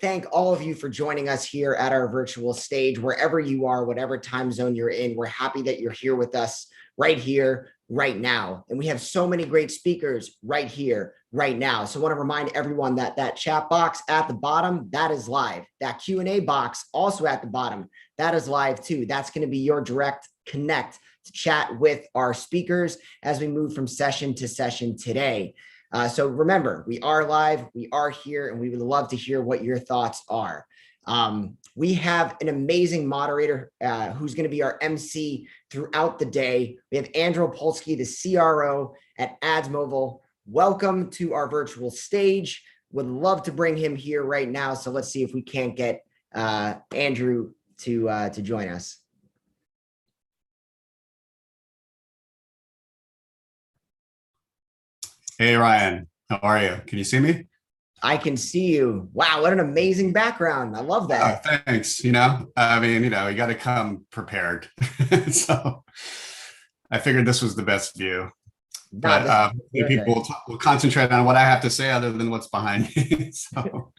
thank all of you for joining us here at our virtual stage, wherever you are, whatever time zone you're in. We're happy that you're here, right now. And we have so many great speakers right here, right now. So I want to remind everyone that that chat box at the bottom, that is live. That Q&A box also at the bottom, that is live too. That's going to be your direct connect to chat with our speakers as we move from session to session today. So remember, we are live, we are here, and we would love to hear what your thoughts are. We have an amazing moderator who's going to be our MC throughout the day. We have Andrew Polsky, the CRO at AdsMobile. Welcome to our virtual stage. Would love to bring him here right now. So let's see if we can't get Andrew to join us. Hey, Ryan, how are you? Can you see me? I can see you. Wow, what an amazing background. I love that. Oh, thanks. You know, I mean, you got to come prepared. So I figured this was the best view, but people will concentrate on what I have to say other than what's behind me. So.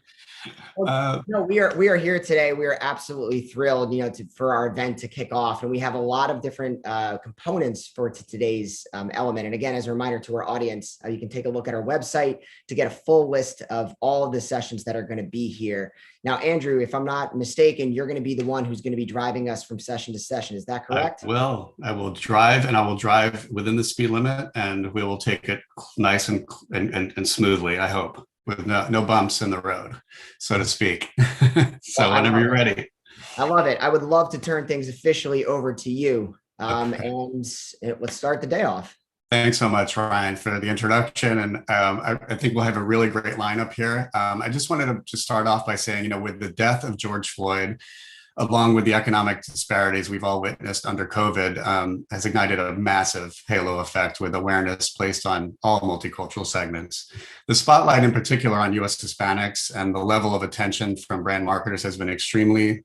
No, we are here today. We are absolutely thrilled, for our event to kick off, and we have a lot of different components for today's element. And again, as a reminder to our audience, you can take a look at our website to get a full list of all of the sessions that are going to be here. Now, Andrew, if I'm not mistaken, you're going to be the one who's going to be driving us from session to session. Is that correct? I will drive, and I will drive within the speed limit, and we will take it nice and smoothly, I hope, with no bumps in the road, so to speak. So whenever you're ready. I love it. I would love to turn things officially over to you. And let's start the day off. Thanks so much, Ryan, for the introduction. And I think we'll have a really great lineup here. I just wanted to start off by saying, with the death of George Floyd, along with the economic disparities we've all witnessed under COVID, has ignited a massive halo effect with awareness placed on all multicultural segments. The spotlight in particular on US Hispanics and the level of attention from brand marketers has been extremely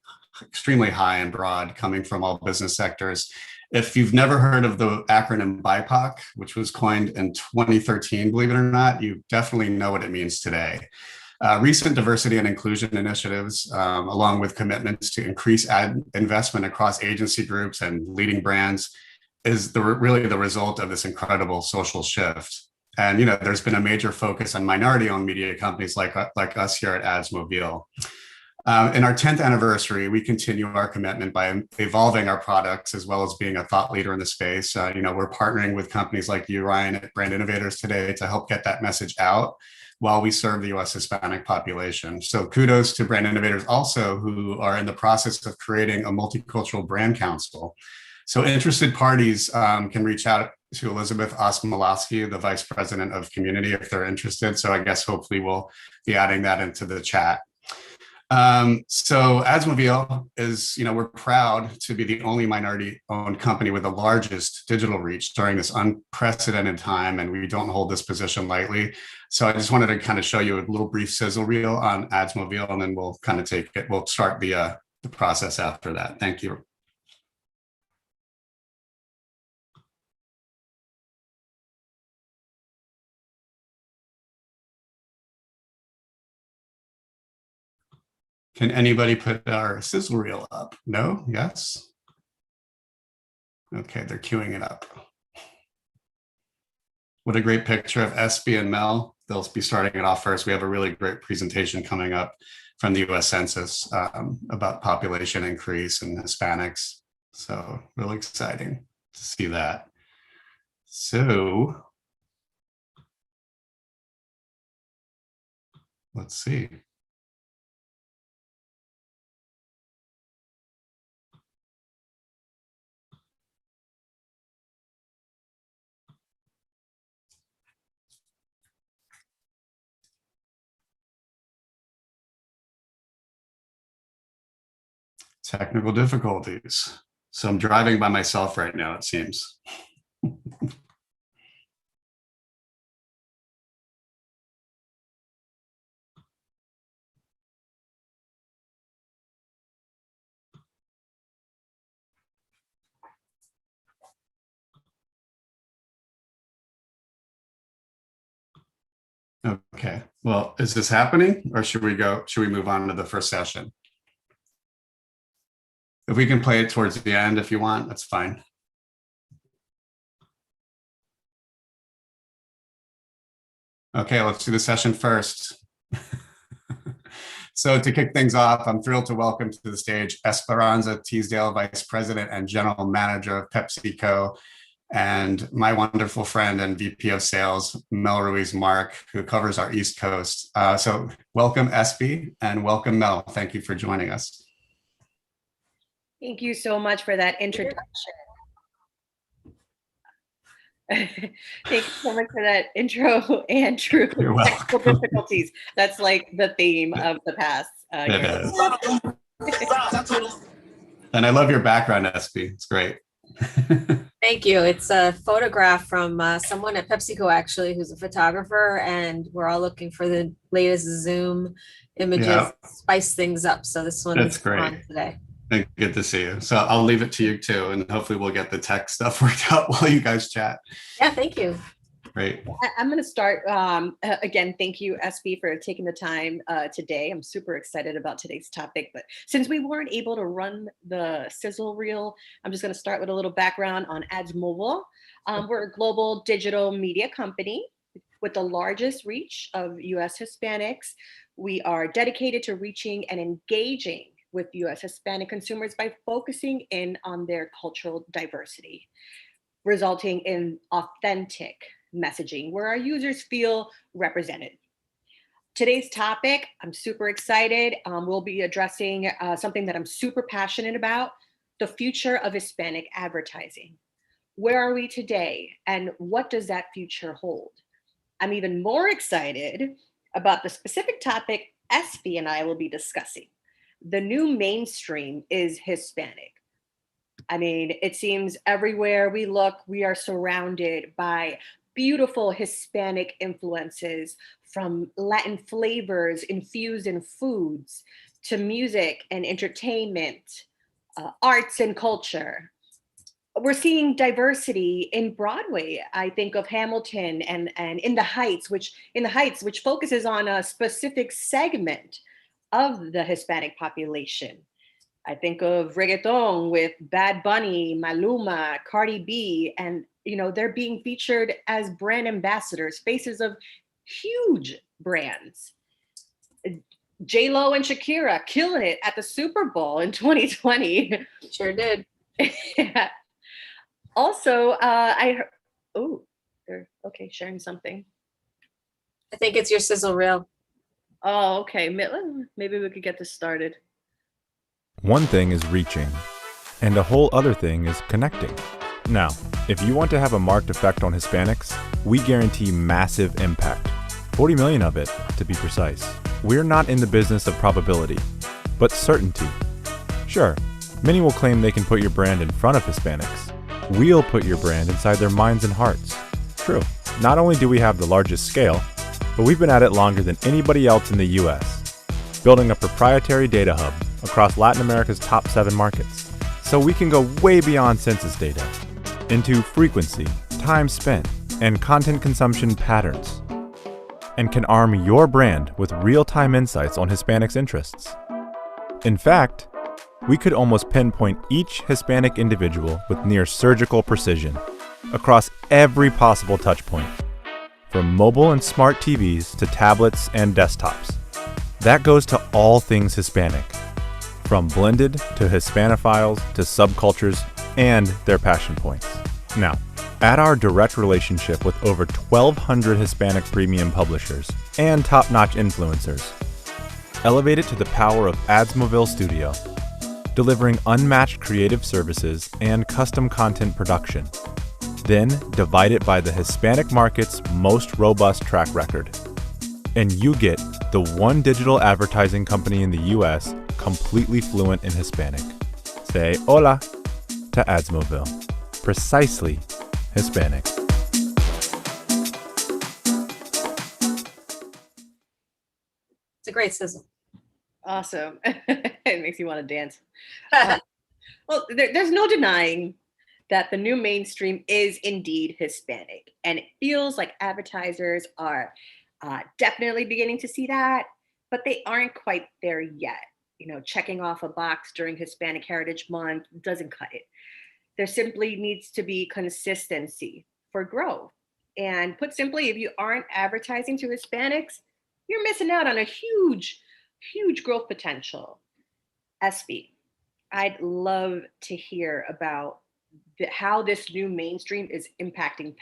high and broad, coming from all business sectors. If you've never heard of the acronym BIPOC, which was coined in 2013, believe it or not, you definitely know what it means today. Recent diversity and inclusion initiatives, along with commitments to increase ad investment across agency groups and leading brands, is really the result of this incredible social shift. And there's been a major focus on minority-owned media companies like us here at AdsMobile. In our 10th anniversary, we continue our commitment by evolving our products as well as being a thought leader in the space. We're partnering with companies like you, Ryan, at Brand Innovators today to help get that message out while we serve the US Hispanic population. So kudos to Brand Innovators also, who are in the process of creating a multicultural brand council. So interested parties can reach out to Elizabeth Osmolowski, the Vice President of Community, if they're interested. So I guess hopefully we'll be adding that into the chat. So AdsMobile is, we're proud to be the only minority-owned company with the largest digital reach during this unprecedented time, and we don't hold this position lightly. So I just wanted to kind of show you a little brief sizzle reel on AdsMobile, and then we'll kind of we'll start the process after that. Thank you. Can anybody put our sizzle reel up? No? Yes? Okay, they're queuing it up. What a great picture of Espy and Mel. They'll be starting it off first. We have a really great presentation coming up from the US Census about population increase and Hispanics. So really exciting to see that. So let's see. Technical difficulties. So I'm driving by myself right now, it seems. Okay. Well, is this happening or should we move on to the first session? If we can play it towards the end, if you want, that's fine. Okay, let's do the session first. So to kick things off, I'm thrilled to welcome to the stage Esperanza Teasdale, Vice President and General Manager of PepsiCo, and my wonderful friend and VP of Sales, Mel Ruiz Mark, who covers our East Coast. So welcome, Espy, and welcome, Mel. Thank you for joining us. Thank you so much for that introduction. Thank you so much for that intro, Andrew. You're welcome. Technical difficulties. That's like the theme of the past. It is. And I love your background, Espy. It's great. Thank you. It's a photograph from someone at PepsiCo, actually, who's a photographer, and we're all looking for the latest Zoom images, spice things up. So this one is on today. Good to see you. So I'll leave it to you too, and hopefully we'll get the tech stuff worked out while you guys chat. Yeah, thank you. Great. I'm going to start. Again, thank you, SB, for taking the time today. I'm super excited about today's topic. But since we weren't able to run the sizzle reel, I'm just going to start with a little background on Ads Mobile. We're a global digital media company with the largest reach of U.S. Hispanics. We are dedicated to reaching and engaging with U.S. Hispanic consumers by focusing in on their cultural diversity, resulting in authentic messaging where our users feel represented. Today's topic, I'm super excited. We'll be addressing something that I'm super passionate about, the future of Hispanic advertising. Where are we today and what does that future hold? I'm even more excited about the specific topic Espy and I will be discussing. The new mainstream is Hispanic. I mean, it seems everywhere we look, we are surrounded by beautiful Hispanic influences, from Latin flavors infused in foods to music and entertainment, arts and culture. We're seeing diversity in Broadway. I think of Hamilton and In the Heights, which focuses on a specific segment of the Hispanic population. I think of reggaeton with Bad Bunny, Maluma, Cardi B, and they're being featured as brand ambassadors, faces of huge brands. J-Lo and Shakira killing it at the Super Bowl in 2020. Sure did. Yeah. Also, they're okay, sharing something. I think it's your sizzle reel. Oh, okay. Maybe we could get this started. One thing is reaching, and a whole other thing is connecting. Now, if you want to have a marked effect on Hispanics, we guarantee massive impact. 40 million of it, to be precise. We're not in the business of probability, but certainty. Sure, many will claim they can put your brand in front of Hispanics. We'll put your brand inside their minds and hearts. True, not only do we have the largest scale, but we've been at it longer than anybody else in the US, building a proprietary data hub across Latin America's top 7 markets. So we can go way beyond census data into frequency, time spent, and content consumption patterns, and can arm your brand with real-time insights on Hispanics' interests. In fact, we could almost pinpoint each Hispanic individual with near surgical precision across every possible touchpoint, from mobile and smart TVs to tablets and desktops. That goes to all things Hispanic, from blended to Hispanophiles to subcultures and their passion points. Now, add our direct relationship with over 1,200 Hispanic premium publishers and top-notch influencers. Elevate it to the power of Adsmoville Studio, delivering unmatched creative services and custom content production. Then divide it by the Hispanic market's most robust track record. And you get the one digital advertising company in the US completely fluent in Hispanic. Say hola to Adsmoville. Precisely Hispanic. It's a great sizzle. Awesome. It makes you want to dance. Well, there's no denying that the new mainstream is indeed Hispanic, and it feels like advertisers are Definitely beginning to see that, but they aren't quite there yet. Checking off a box during Hispanic Heritage Month doesn't cut it. There simply needs to be consistency for growth. And put simply, if you aren't advertising to Hispanics, you're missing out on a huge, huge growth potential. SB, I'd love to hear about how this new mainstream is impacting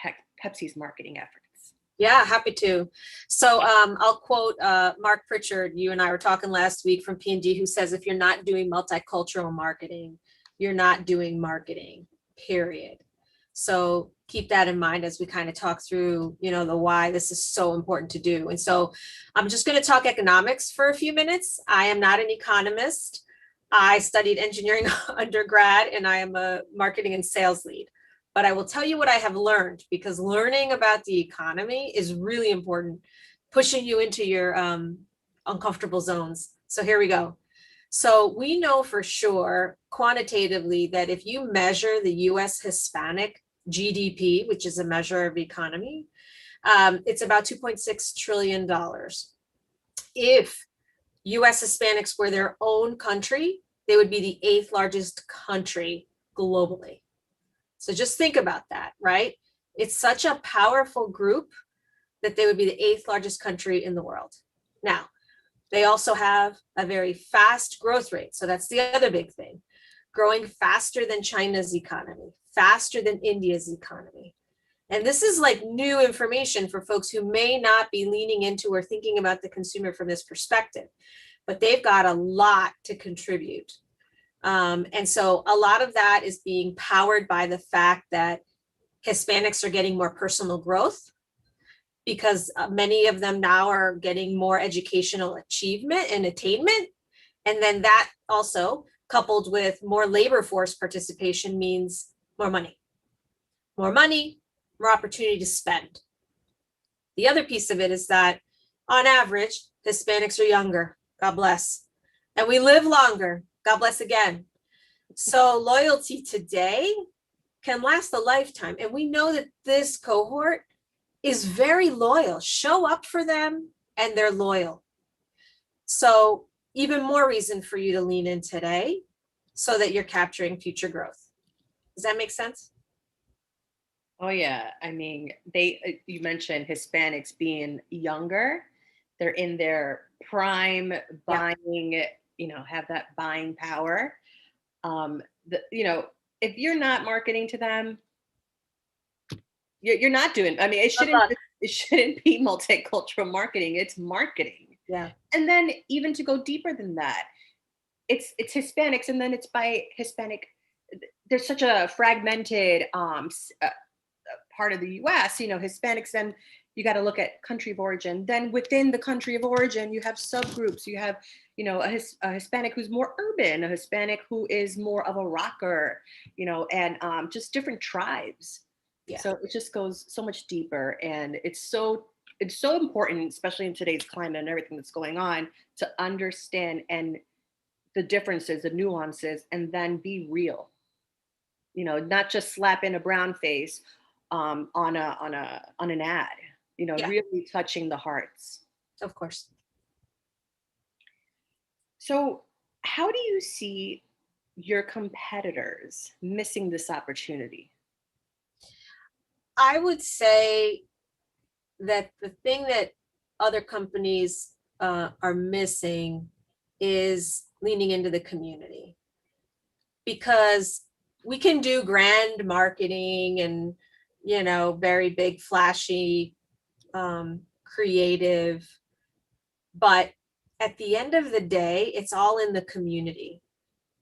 Pepsi's marketing efforts. Yeah, happy to. So I'll quote Mark Pritchard. You and I were talking last week from P&G, who says, if you're not doing multicultural marketing, you're not doing marketing, period. So keep that in mind as we kind of talk through, the why this is so important to do. And so I'm just going to talk economics for a few minutes. I am not an economist. I studied engineering undergrad, and I am a marketing and sales lead. But I will tell you what I have learned, because learning about the economy is really important, pushing you into your uncomfortable zones. So here we go. So we know for sure quantitatively that if you measure the US Hispanic GDP, which is a measure of economy, it's about $2.6 trillion. If US Hispanics were their own country, they would be the 8th largest country globally. So just think about that, right? It's such a powerful group that they would be the 8th largest country in the world. Now, they also have a very fast growth rate. So that's the other big thing, growing faster than China's economy, faster than India's economy. And this is like new information for folks who may not be leaning into or thinking about the consumer from this perspective, but they've got a lot to contribute. And so a lot of that is being powered by the fact that Hispanics are getting more personal growth, because many of them now are getting more educational achievement and attainment. And then that also, coupled with more labor force participation, means more money, more opportunity to spend. The other piece of it is that on average, Hispanics are younger, God bless, and we live longer, God bless again. So loyalty today can last a lifetime. And we know that this cohort is very loyal. Show up for them and they're loyal. So even more reason for you to lean in today so that you're capturing future growth. Does that make sense? Oh yeah. I mean, you mentioned Hispanics being younger. They're in their prime buying, have that buying power. If you're not marketing to them, you're not doing, it shouldn't be multicultural marketing. It's marketing. Yeah. And then even to go deeper than that, it's Hispanics, and then it's by Hispanic. There's such a fragmented part of the US, Hispanics, then you got to look at country of origin. Then within the country of origin, you have subgroups. You have, a Hispanic who's more urban, a Hispanic who is more of a rocker, and just different tribes. Yeah. So it just goes so much deeper, and it's so important, especially in today's climate and everything that's going on, to understand and the differences, the nuances, and then be real. Not just slap in a brown face on an ad. Really touching the hearts. Of course. So how do you see your competitors missing this opportunity? I would say that the thing that other companies are missing is leaning into the community, because we can do grand marketing and, very big, flashy, creative, but at the end of the day, it's all in the community.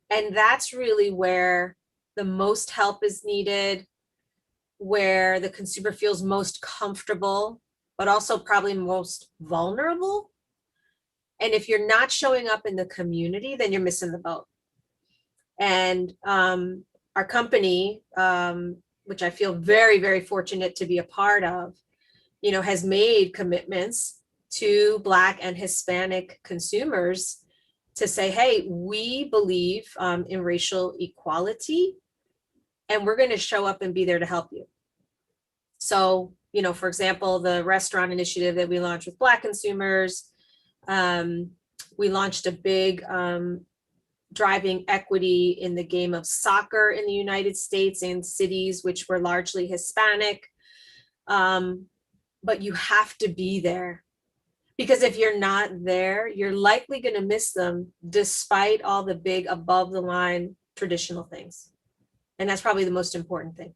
And that's really where the most help is needed, where the consumer feels most comfortable, but also probably most vulnerable. And if you're not showing up in the community, then you're missing the boat. And our company, which I feel very, very fortunate to be a part of, has made commitments to Black and Hispanic consumers to say, hey, we believe in racial equality, and we're going to show up and be there to help you. So, For example, the restaurant initiative that we launched with Black consumers. We launched a big driving equity in the game of soccer in the United States and cities which were largely Hispanic. But you have to be there, because if you're not there, you're likely going to miss them despite all the big above the line traditional things. And that's probably the most important thing.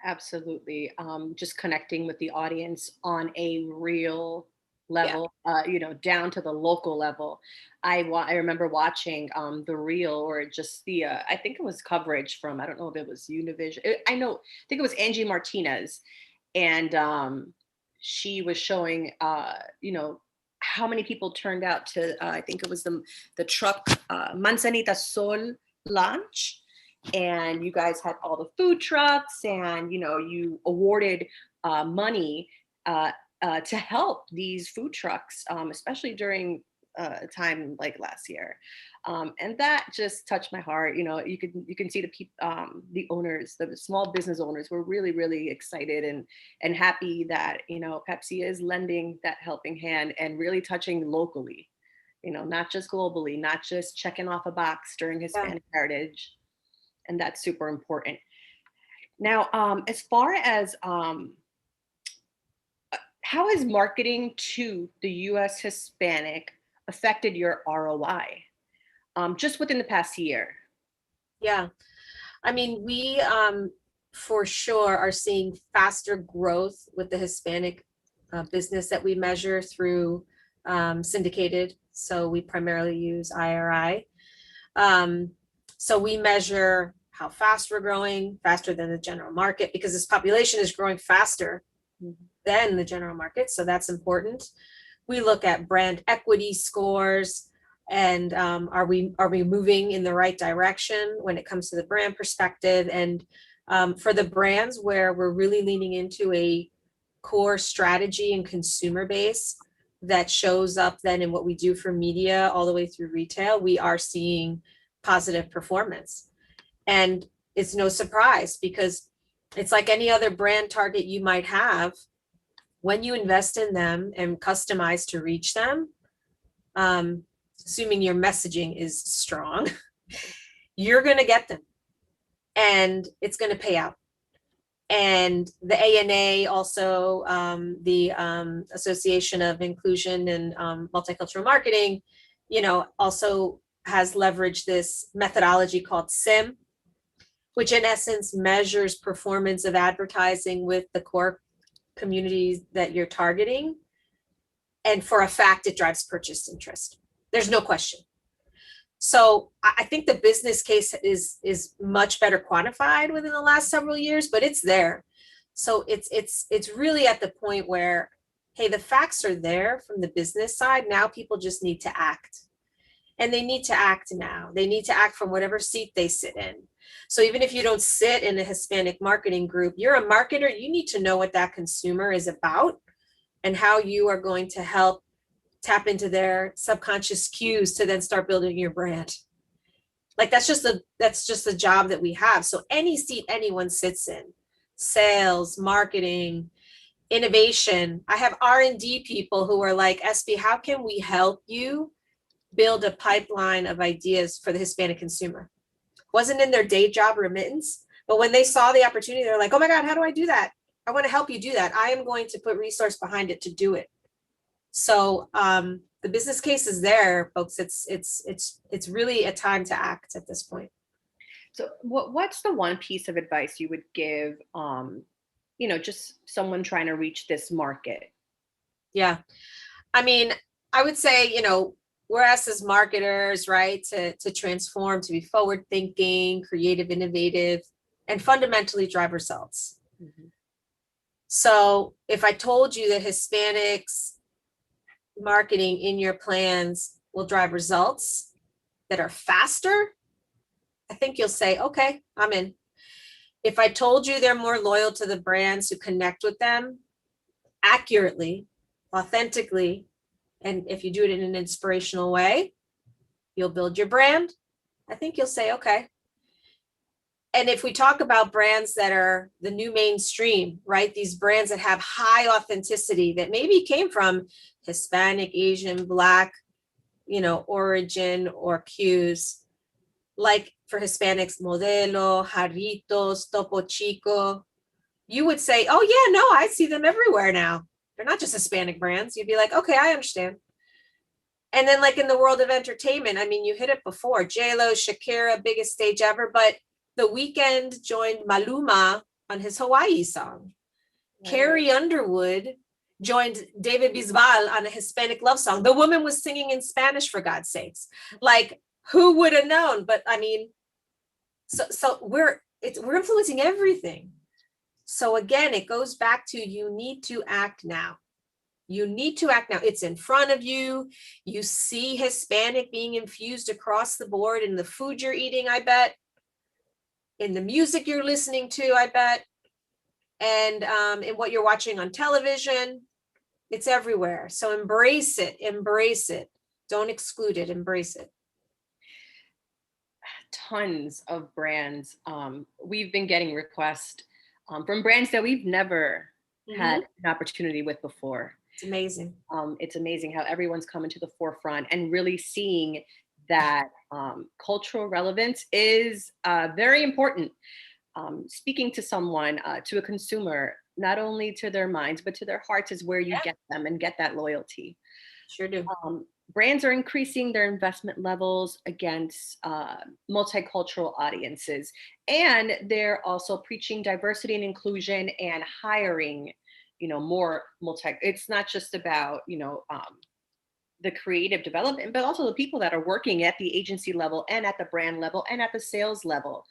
Absolutely. Just connecting with the audience on a real level, down to the local level. I remember watching the reel, or just the I think it was coverage from, I don't know if it was Univision. I think it was Angie Martinez, and she was showing how many people turned out to I think it was the truck Manzanita Sol launch. And you guys had all the food trucks, and you awarded money to help these food trucks, especially during a time like last year, and that just touched my heart. You can see the owners, the small business owners, were really, really excited and happy that Pepsi is lending that helping hand and really touching locally, not just globally, not just checking off a box during Hispanic Heritage. And that's super important. Now, as far as how has marketing to the U.S. Hispanic affected your ROI just within the past year? Yeah, I mean, we for sure are seeing faster growth with the Hispanic business that we measure through syndicated. So we primarily use IRI. So we measure how fast we're growing, faster than the general market, because this population is growing faster than the general market. So that's important. We look at brand equity scores, and are we moving in the right direction when it comes to the brand perspective? And for the brands where we're really leaning into a core strategy and consumer base that shows up then in what we do for media all the way through retail, we are seeing positive performance. And it's no surprise, because it's like any other brand target you might have. When you invest in them and customize to reach them, assuming your messaging is strong, you're going to get them, and it's going to pay out. And the ANA, also the Association of Inclusion and Multicultural Marketing, also has leveraged this methodology called SIM, which in essence measures performance of advertising with the core communities that you're targeting. And for a fact, it drives purchase interest. There's no question. So I think the business case is much better quantified within the last several years, but it's there. So it's really at the point where, hey, the facts are there from the business side. Now people just need to act. And they need to act now. They need to act from whatever seat they sit in. So even if you don't sit in a Hispanic marketing group, you're a marketer, you need to know what that consumer is about and how you are going to help tap into their subconscious cues to then start building your brand. Like that's just the job that we have. So any seat anyone sits in, sales, marketing, innovation. I have R&D people who are like, SB, how can we help you build a pipeline of ideas for the Hispanic consumer? Wasn't in their day job remittance, but when they saw the opportunity, they're like, oh my God, how do I do that? I want to help you do that. I am going to put resource behind it to do it. So the business case is there, folks. It's really a time to act at this point. So what's the one piece of advice you would give, just someone trying to reach this market? Yeah, I mean, I would say, we're asked as marketers, right, to transform, to be forward thinking, creative, innovative, and fundamentally drive results. Mm-hmm. So if I told you that Hispanics marketing in your plans will drive results that are faster, I think you'll say, okay, I'm in. If I told you they're more loyal to the brands who connect with them accurately, authentically, and if you do it in an inspirational way, you'll build your brand, I think you'll say, okay. And if we talk about brands that are the new mainstream, right? These brands that have high authenticity that maybe came from Hispanic, Asian, Black, origin or cues, like for Hispanics, Modelo, Jarritos, Topo Chico, you would say, oh yeah, no, I see them everywhere now. They're not just Hispanic brands. You'd be like, okay, I understand. And then like in the world of entertainment, I mean, you hit it before, J-Lo, Shakira, biggest stage ever, but The Weeknd joined Maluma on his Hawaii song. Right. Carrie Underwood joined David Bisbal on a Hispanic love song. The woman was singing in Spanish, for God's sakes. Like, who would have known? But I mean, so we're influencing everything. So again, it goes back to you need to act now. You need to act now. It's in front of you. You see Hispanic being infused across the board in the food you're eating, I bet. In the music you're listening to, I bet. And in what you're watching on television. It's everywhere. So embrace it. Embrace it. Don't exclude it. Embrace it. Tons of brands. We've been getting requests from brands that we've never had an opportunity with before. It's amazing. It's amazing how everyone's coming to the forefront and really seeing that cultural relevance is very important. Speaking to someone, to a consumer, not only to their minds, but to their hearts is where you get them and get that loyalty. Sure do. Brands are increasing their investment levels against multicultural audiences. And they're also preaching diversity and inclusion and hiring, more it's not just about, the creative development, but also the people that are working at the agency level and at the brand level and at the sales level.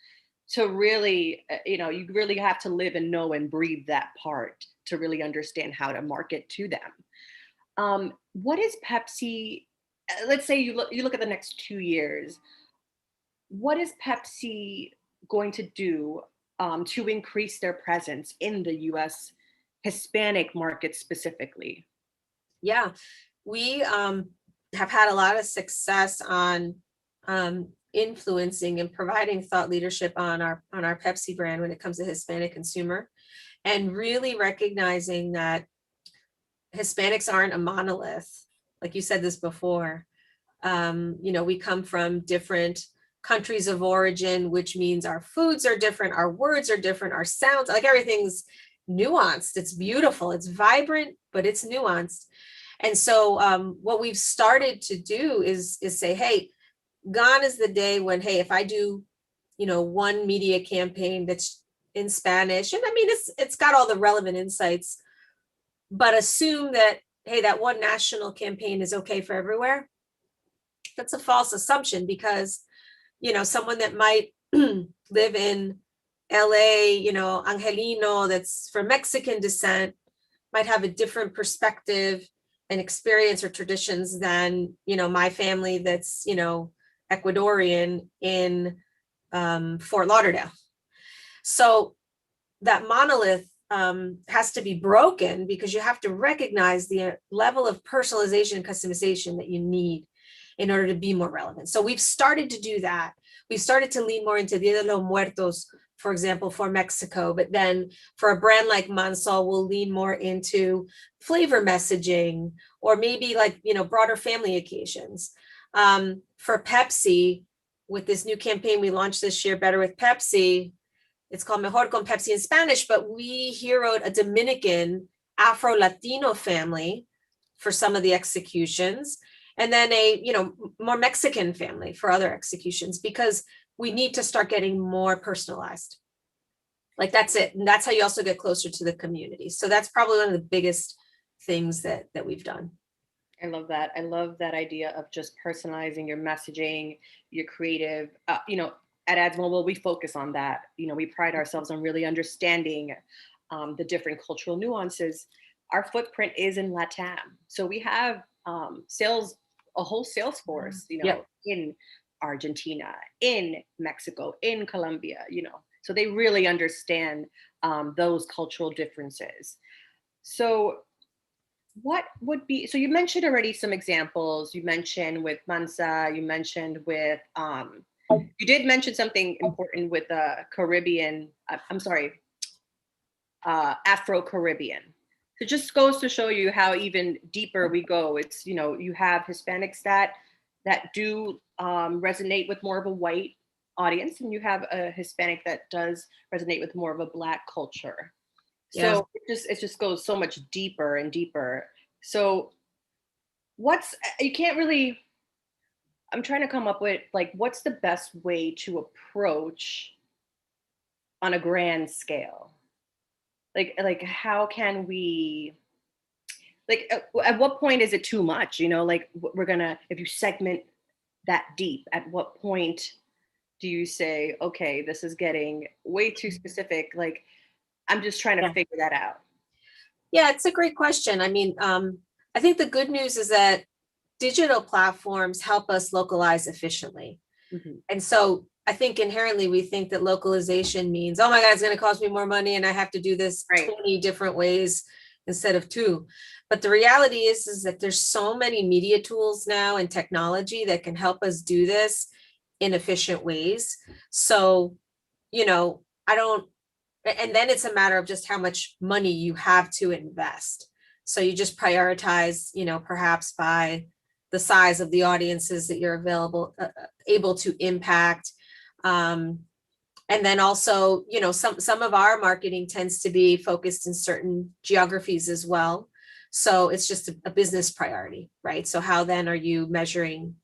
To really, you really have to live and know and breathe that part to really understand how to market to them. What is Pepsi? Let's say you look at the next 2 years. What is Pepsi going to do to increase their presence in the U.S. Hispanic market specifically? Yeah, we have had a lot of success on influencing and providing thought leadership on our Pepsi brand when it comes to Hispanic consumer, and really recognizing that Hispanics aren't a monolith. Like you said this before, we come from different countries of origin, which means our foods are different, our words are different, our sounds, like everything's nuanced. It's beautiful, it's vibrant, but it's nuanced. And so what we've started to do is say, hey, gone is the day when, hey, if I do, one media campaign that's in Spanish, and I mean, it's got all the relevant insights, but assume that, hey, that one national campaign is okay for everywhere. That's a false assumption, because, someone that might live in LA, Angelino, that's from Mexican descent, might have a different perspective and experience or traditions than, my family that's, Ecuadorian in Fort Lauderdale. So that monolith has to be broken, because you have to recognize the level of personalization and customization that you need in order to be more relevant. So we've started to do that. We've started to lean more into Dia de los Muertos, for example, for Mexico, but then for a brand like Mansol, we'll lean more into flavor messaging, or maybe like, broader family occasions. For Pepsi, with this new campaign we launched this year, Better with Pepsi, it's called Mejor con Pepsi in Spanish, but we heroed a Dominican Afro-Latino family for some of the executions, and then a, more Mexican family for other executions, because we need to start getting more personalized. Like, that's it. And that's how you also get closer to the community. So that's probably one of the biggest things that we've done. I love that. I love that idea of just personalizing your messaging, your creative, at Ads Mobile, we focus on that. We pride ourselves on really understanding the different cultural nuances. Our footprint is in LATAM. So we have a whole sales force, in Argentina, in Mexico, in Colombia, so they really understand those cultural differences. So what would be, so you mentioned already some examples. You mentioned with Mansa, you mentioned with You did mention something important with Caribbean, I'm sorry, Afro-Caribbean. It just goes to show you how even deeper we go. It's, you know, you have Hispanics that do resonate with more of a white audience, and you have a Hispanic that does resonate with more of a Black culture. Yeah. So it just goes so much deeper and deeper. So you can't really, I'm trying to come up with like, what's the best way to approach on a grand scale? Like how can we, like at what point is it too much? You know, like we're gonna, if you segment that deep, at what point do you say, okay, this is getting way too specific? Like, I'm just trying to figure that out. Yeah, it's a great question. I mean, I think the good news is that digital platforms help us localize efficiently. Mm-hmm. And so I think inherently we think that localization means, oh my God, it's going to cost me more money and I have to do this 20 different ways instead of 2. But the reality is that there's so many media tools now and technology that can help us do this in efficient ways. So, you know, and then it's a matter of just how much money you have to invest. So you just prioritize, you know, perhaps by the size of the audiences that you're able to impact. And then also, you know, some of our marketing tends to be focused in certain geographies as well. So it's just a business priority, right? So how then are you measuring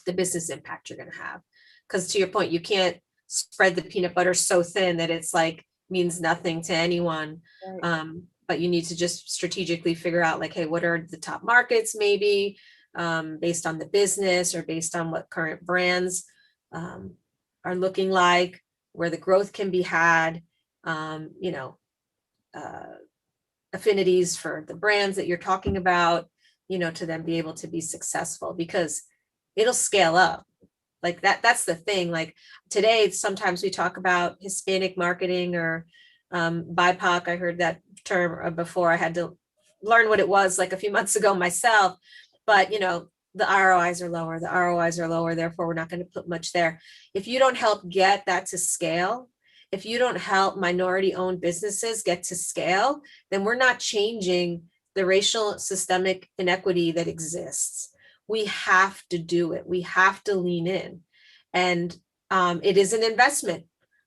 the business impact you're going to have? Because to your point, you can't spread the peanut butter so thin that it's like means nothing to anyone. Right. But you need to just strategically figure out like, hey, what are the top markets maybe based on the business or based on what current brands are looking like, where the growth can be had, you know, affinities for the brands that you're talking about, you know, to then be able to be successful, because it'll scale up. Like that's the thing. Like today, sometimes we talk about Hispanic marketing or BIPOC. I heard that term before. I had to learn what it was like a few months ago myself. But, you know, the ROIs are lower. The ROIs are lower. Therefore, we're not going to put much there. If you don't help get that to scale, if you don't help minority-owned businesses get to scale, then we're not changing the racial systemic inequity that exists. We have to do it. We have to lean in. And it is an investment,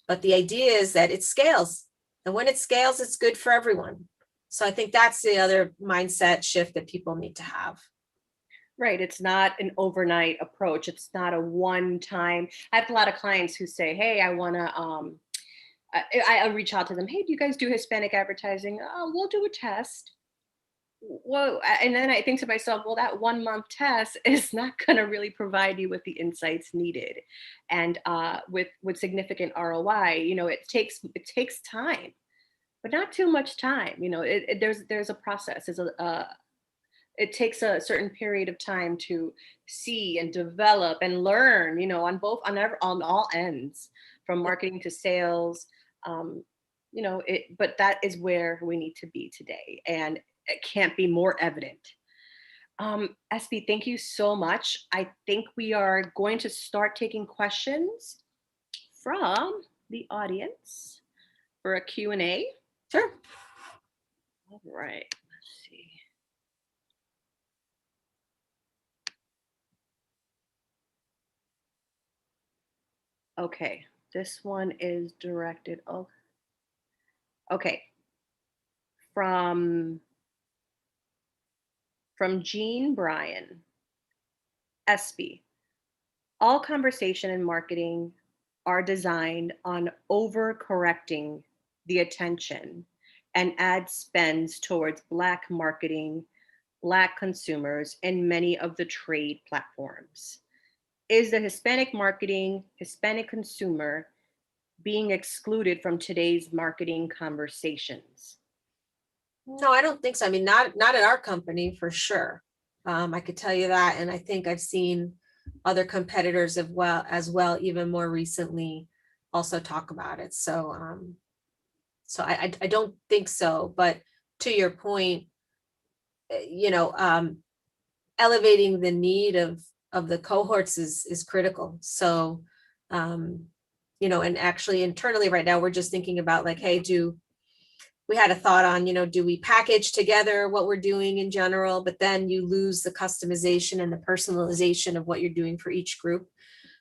but the idea is that it scales. And when it scales, it's good for everyone. So I think that's the other mindset shift that people need to have. Right. It's not an overnight approach. It's not a one-time. I have a lot of clients who say, hey, I want to, I reach out to them. Hey, do you guys do Hispanic advertising? Oh, we'll do a test. Well, and then I think to myself, well, that 1-month test is not going to really provide you with the insights needed, and with significant ROI. You know, it takes time, but not too much time. You know, there's a process. It takes a certain period of time to see and develop and learn. You know, on all ends, from marketing to sales. You know, but that is where we need to be today, and it can't be more evident. SB, thank you so much. I think we are going to start taking questions from the audience for a Q&A. Sure. All right, let's see. Okay, this one is directed. Oh, okay. From Jean Bryan. SB, all conversation and marketing are designed on overcorrecting the attention and ad spends towards Black marketing, Black consumers, and many of the trade platforms. Is the Hispanic marketing, Hispanic consumer being excluded from today's marketing conversations? No, I don't think so. I mean, not at our company for sure. I could tell you that. And I think I've seen other competitors as well, even more recently, also talk about it. So I don't think so. But to your point, you know, elevating the need of the cohorts is critical. So And actually internally right now, we're just thinking about like, hey, we had a thought on, do we package together what we're doing in general, but then you lose the customization and the personalization of what you're doing for each group.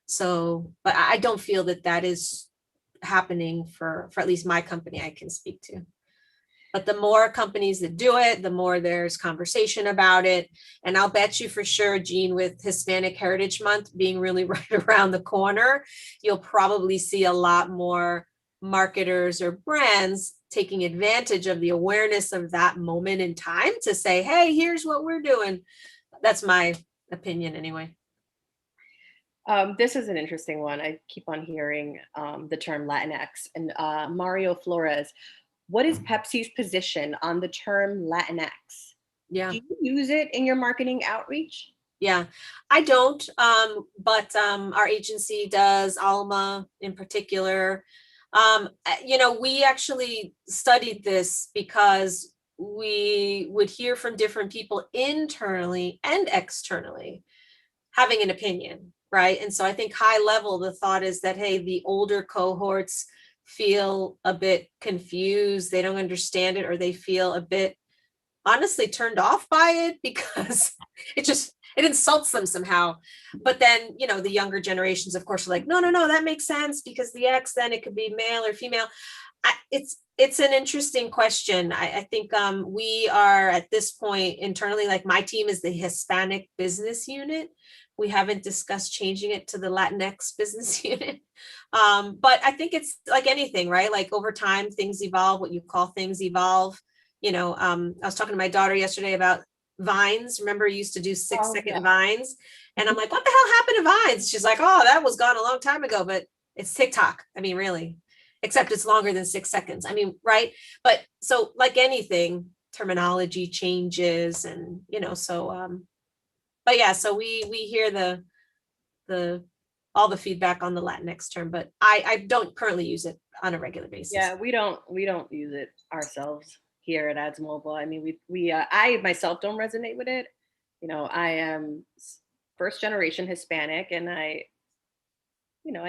So, but I don't feel that is happening for at least my company I can speak to. But the more companies that do it, the more there's conversation about it. And I'll bet you for sure, Jean, with Hispanic Heritage Month being really right around the corner, you'll probably see a lot more marketers or brands taking advantage of the awareness of that moment in time to say, hey, here's what we're doing. That's my opinion anyway. This is an interesting one. I keep on hearing the term Latinx. And Mario Flores, what is Pepsi's position on the term Latinx? Yeah. Do you use it in your marketing outreach? Yeah, I don't, but our agency does, Alma in particular. We actually studied this because we would hear from different people internally and externally having an opinion, right? And so I think high level, the thought is that, hey, the older cohorts feel a bit confused, they don't understand it, or they feel a bit honestly turned off by it because it insults them somehow. But then, the younger generations, of course, are like, no, that makes sense because the X, then it could be male or female. It's an interesting question. I think we are at this point internally, like my team is the Hispanic business unit. We haven't discussed changing it to the Latinx business unit. But I think it's like anything, right? Like over time, things evolve, what you call things evolve. I was talking to my daughter yesterday about Vines. Remember, you used to do 6-second Vines. And I'm like, what the hell happened to Vines? She's like, oh, that was gone a long time ago, but it's TikTok. I mean, really, except it's longer than 6 seconds. I mean, right. But so like anything, terminology changes and, but yeah, so we hear all the feedback on the Latinx term, but I don't currently use it on a regular basis. Yeah, we don't use it ourselves here at Ads Mobile. I mean, I myself don't resonate with it. I am first generation Hispanic, and I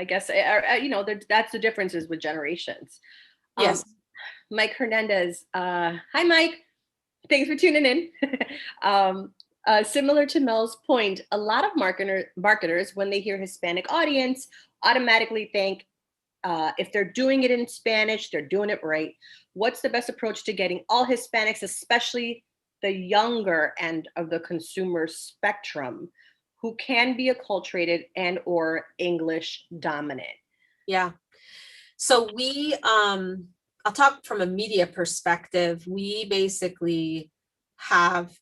guess that's the differences with generations. Yes. Mike Hernandez. Hi, Mike. Thanks for tuning in. Similar to Mel's point, a lot of marketers, when they hear Hispanic audience, automatically think if they're doing it in Spanish, they're doing it right. What's the best approach to getting all Hispanics, especially the younger end of the consumer spectrum, who can be acculturated and or English dominant? Yeah. So I'll talk from a media perspective. We basically have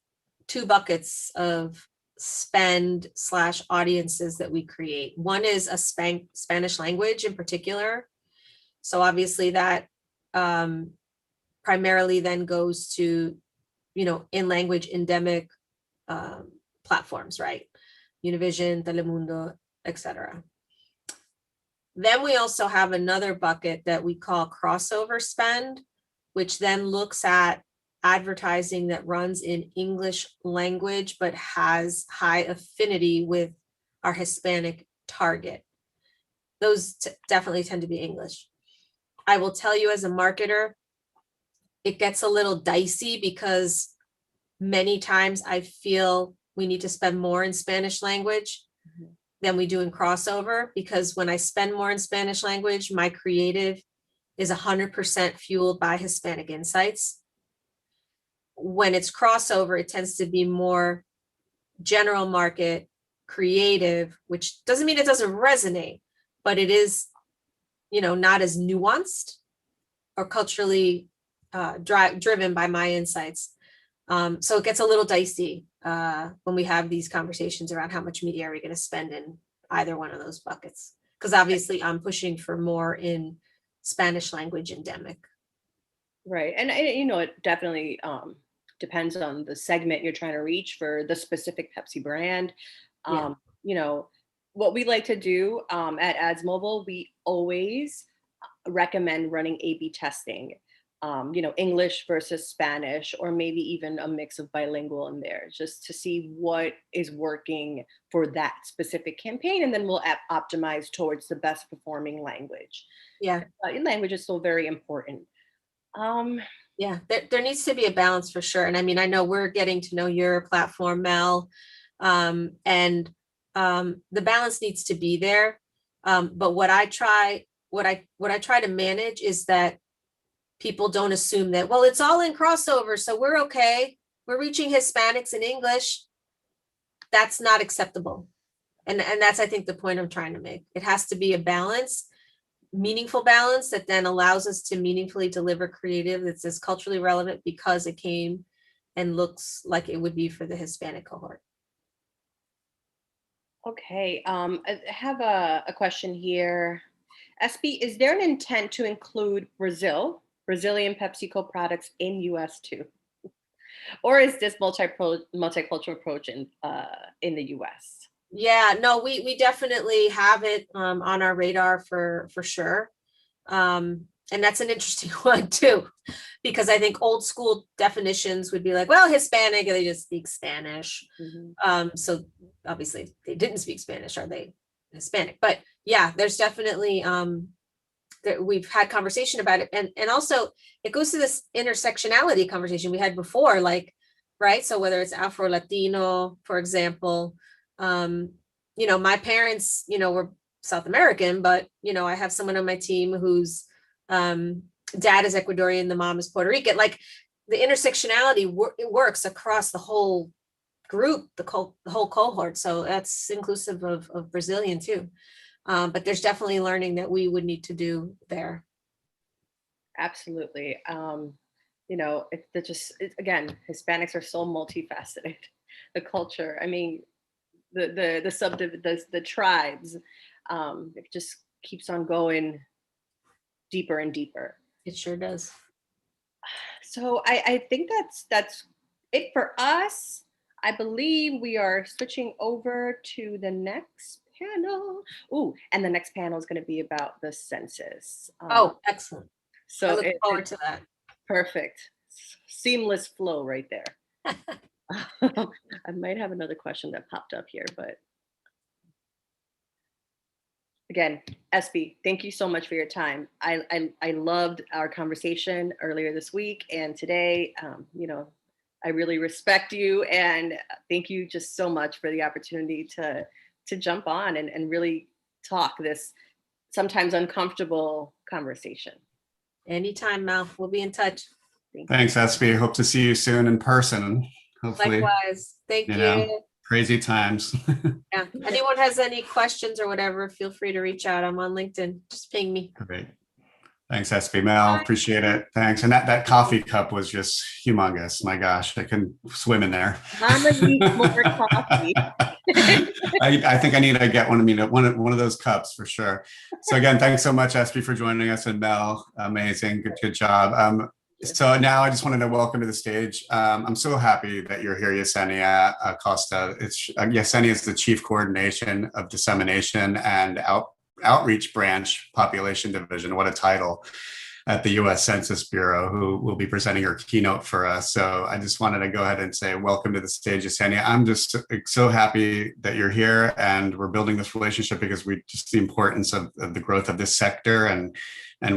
2 buckets of spend / audiences that we create. One is a Spanish language in particular. So obviously that primarily then goes to, in language endemic platforms, right? Univision, Telemundo, etc. Then we also have another bucket that we call crossover spend, which then looks at advertising that runs in English language, but has high affinity with our Hispanic target. Those definitely tend to be English. I will tell you as a marketer, it gets a little dicey because many times I feel we need to spend more in Spanish language than we do in crossover, because when I spend more in Spanish language, my creative is 100% fueled by Hispanic insights. When it's crossover, it tends to be more general market creative, which doesn't mean it doesn't resonate, but it is, not as nuanced or culturally driven by my insights. So it gets a little dicey when we have these conversations around how much media are we going to spend in either one of those buckets. Because obviously I'm pushing for more in Spanish language endemic. Right. And it definitely depends on the segment you're trying to reach for the specific Pepsi brand. What we like to do at Ads Mobile, we always recommend running A/B testing. English versus Spanish, or maybe even a mix of bilingual in there, just to see what is working for that specific campaign. And then we'll optimize towards the best performing language. Yeah. Language is still very important. Yeah, there needs to be a balance for sure. And I mean, I know we're getting to know your platform, Mel, and the balance needs to be there. But what I try to manage is that people don't assume that, well, it's all in crossover, so we're okay. We're reaching Hispanics in English. That's not acceptable. And that's, I think, the point I'm trying to make. It has to be a balance, meaningful balance that then allows us to meaningfully deliver creative that's culturally relevant because it came and looks like it would be for the Hispanic cohort. Okay, I have a question here. SB, is there an intent to include Brazilian PepsiCo products in US too? Or is this multicultural approach in the US? Yeah, no, we definitely have it on our radar for sure. And that's an interesting one too, because I think old school definitions would be like, well, Hispanic, they just speak Spanish. So obviously they didn't speak Spanish, are they Hispanic? But yeah, there's definitely that we've had conversation about it. And also it goes to this intersectionality conversation we had before, like, right? So whether it's Afro Latino, for example, my parents, were South American, but, I have someone on my team whose dad is Ecuadorian, the mom is Puerto Rican. Like the intersectionality, it works across the whole group, the whole cohort. So that's inclusive of Brazilian too. But there's definitely learning that we would need to do there. Absolutely. Again, Hispanics are so multifaceted. The culture, I mean, the tribes, it just keeps on going deeper and deeper. It sure does. So I think that's it for us. I believe we are switching over to the next panel. Ooh, and the next panel is going to be about the census. Oh, excellent. So I look forward to that. Perfect. Seamless flow right there. I might have another question that popped up here, but again, SB, thank you so much for your time. I loved our conversation earlier this week and today. I really respect you and thank you just so much for the opportunity to jump on and really talk this sometimes uncomfortable conversation. Anytime, Mel. We'll be in touch. Thanks, SB. Hope to see you soon in person. Hopefully. Likewise. Thank you. Crazy times. Yeah. Anyone has any questions or whatever, feel free to reach out. I'm on LinkedIn. Just ping me. Great. Thanks, SB. Mel. Appreciate it. Thanks. And that coffee cup was just humongous. My gosh, I couldn't swim in there. I'm gonna need more coffee. I think I need to get one of those cups for sure. So again, thanks so much, SB, for joining us, and Mel, amazing, good job. So now I just wanted to welcome to the stage. I'm so happy that you're here, Yesenia Acosta. Yesenia is the Chief Coordination of Dissemination and Outreach Branch Population Division. What a title, at the U.S. Census Bureau, who will be presenting her keynote for us. So I just wanted to go ahead and say welcome to the stage, Yesenia. I'm just so happy that you're here and we're building this relationship because we just the importance of the growth of this sector, and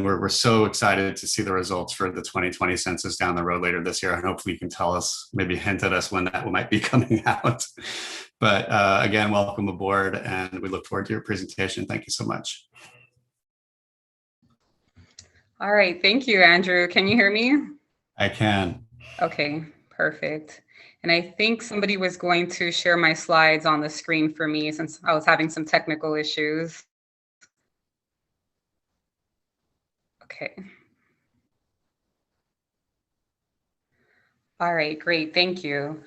we're so excited to see the results for the 2020 census down the road later this year. And hopefully you can tell us, maybe hint at us when that might be coming out. But again, welcome aboard, and we look forward to your presentation. Thank you so much. All right, thank you, Andrew. Can you hear me? I can. Okay, perfect. And I think somebody was going to share my slides on the screen for me since I was having some technical issues. Okay. All right, great, thank you.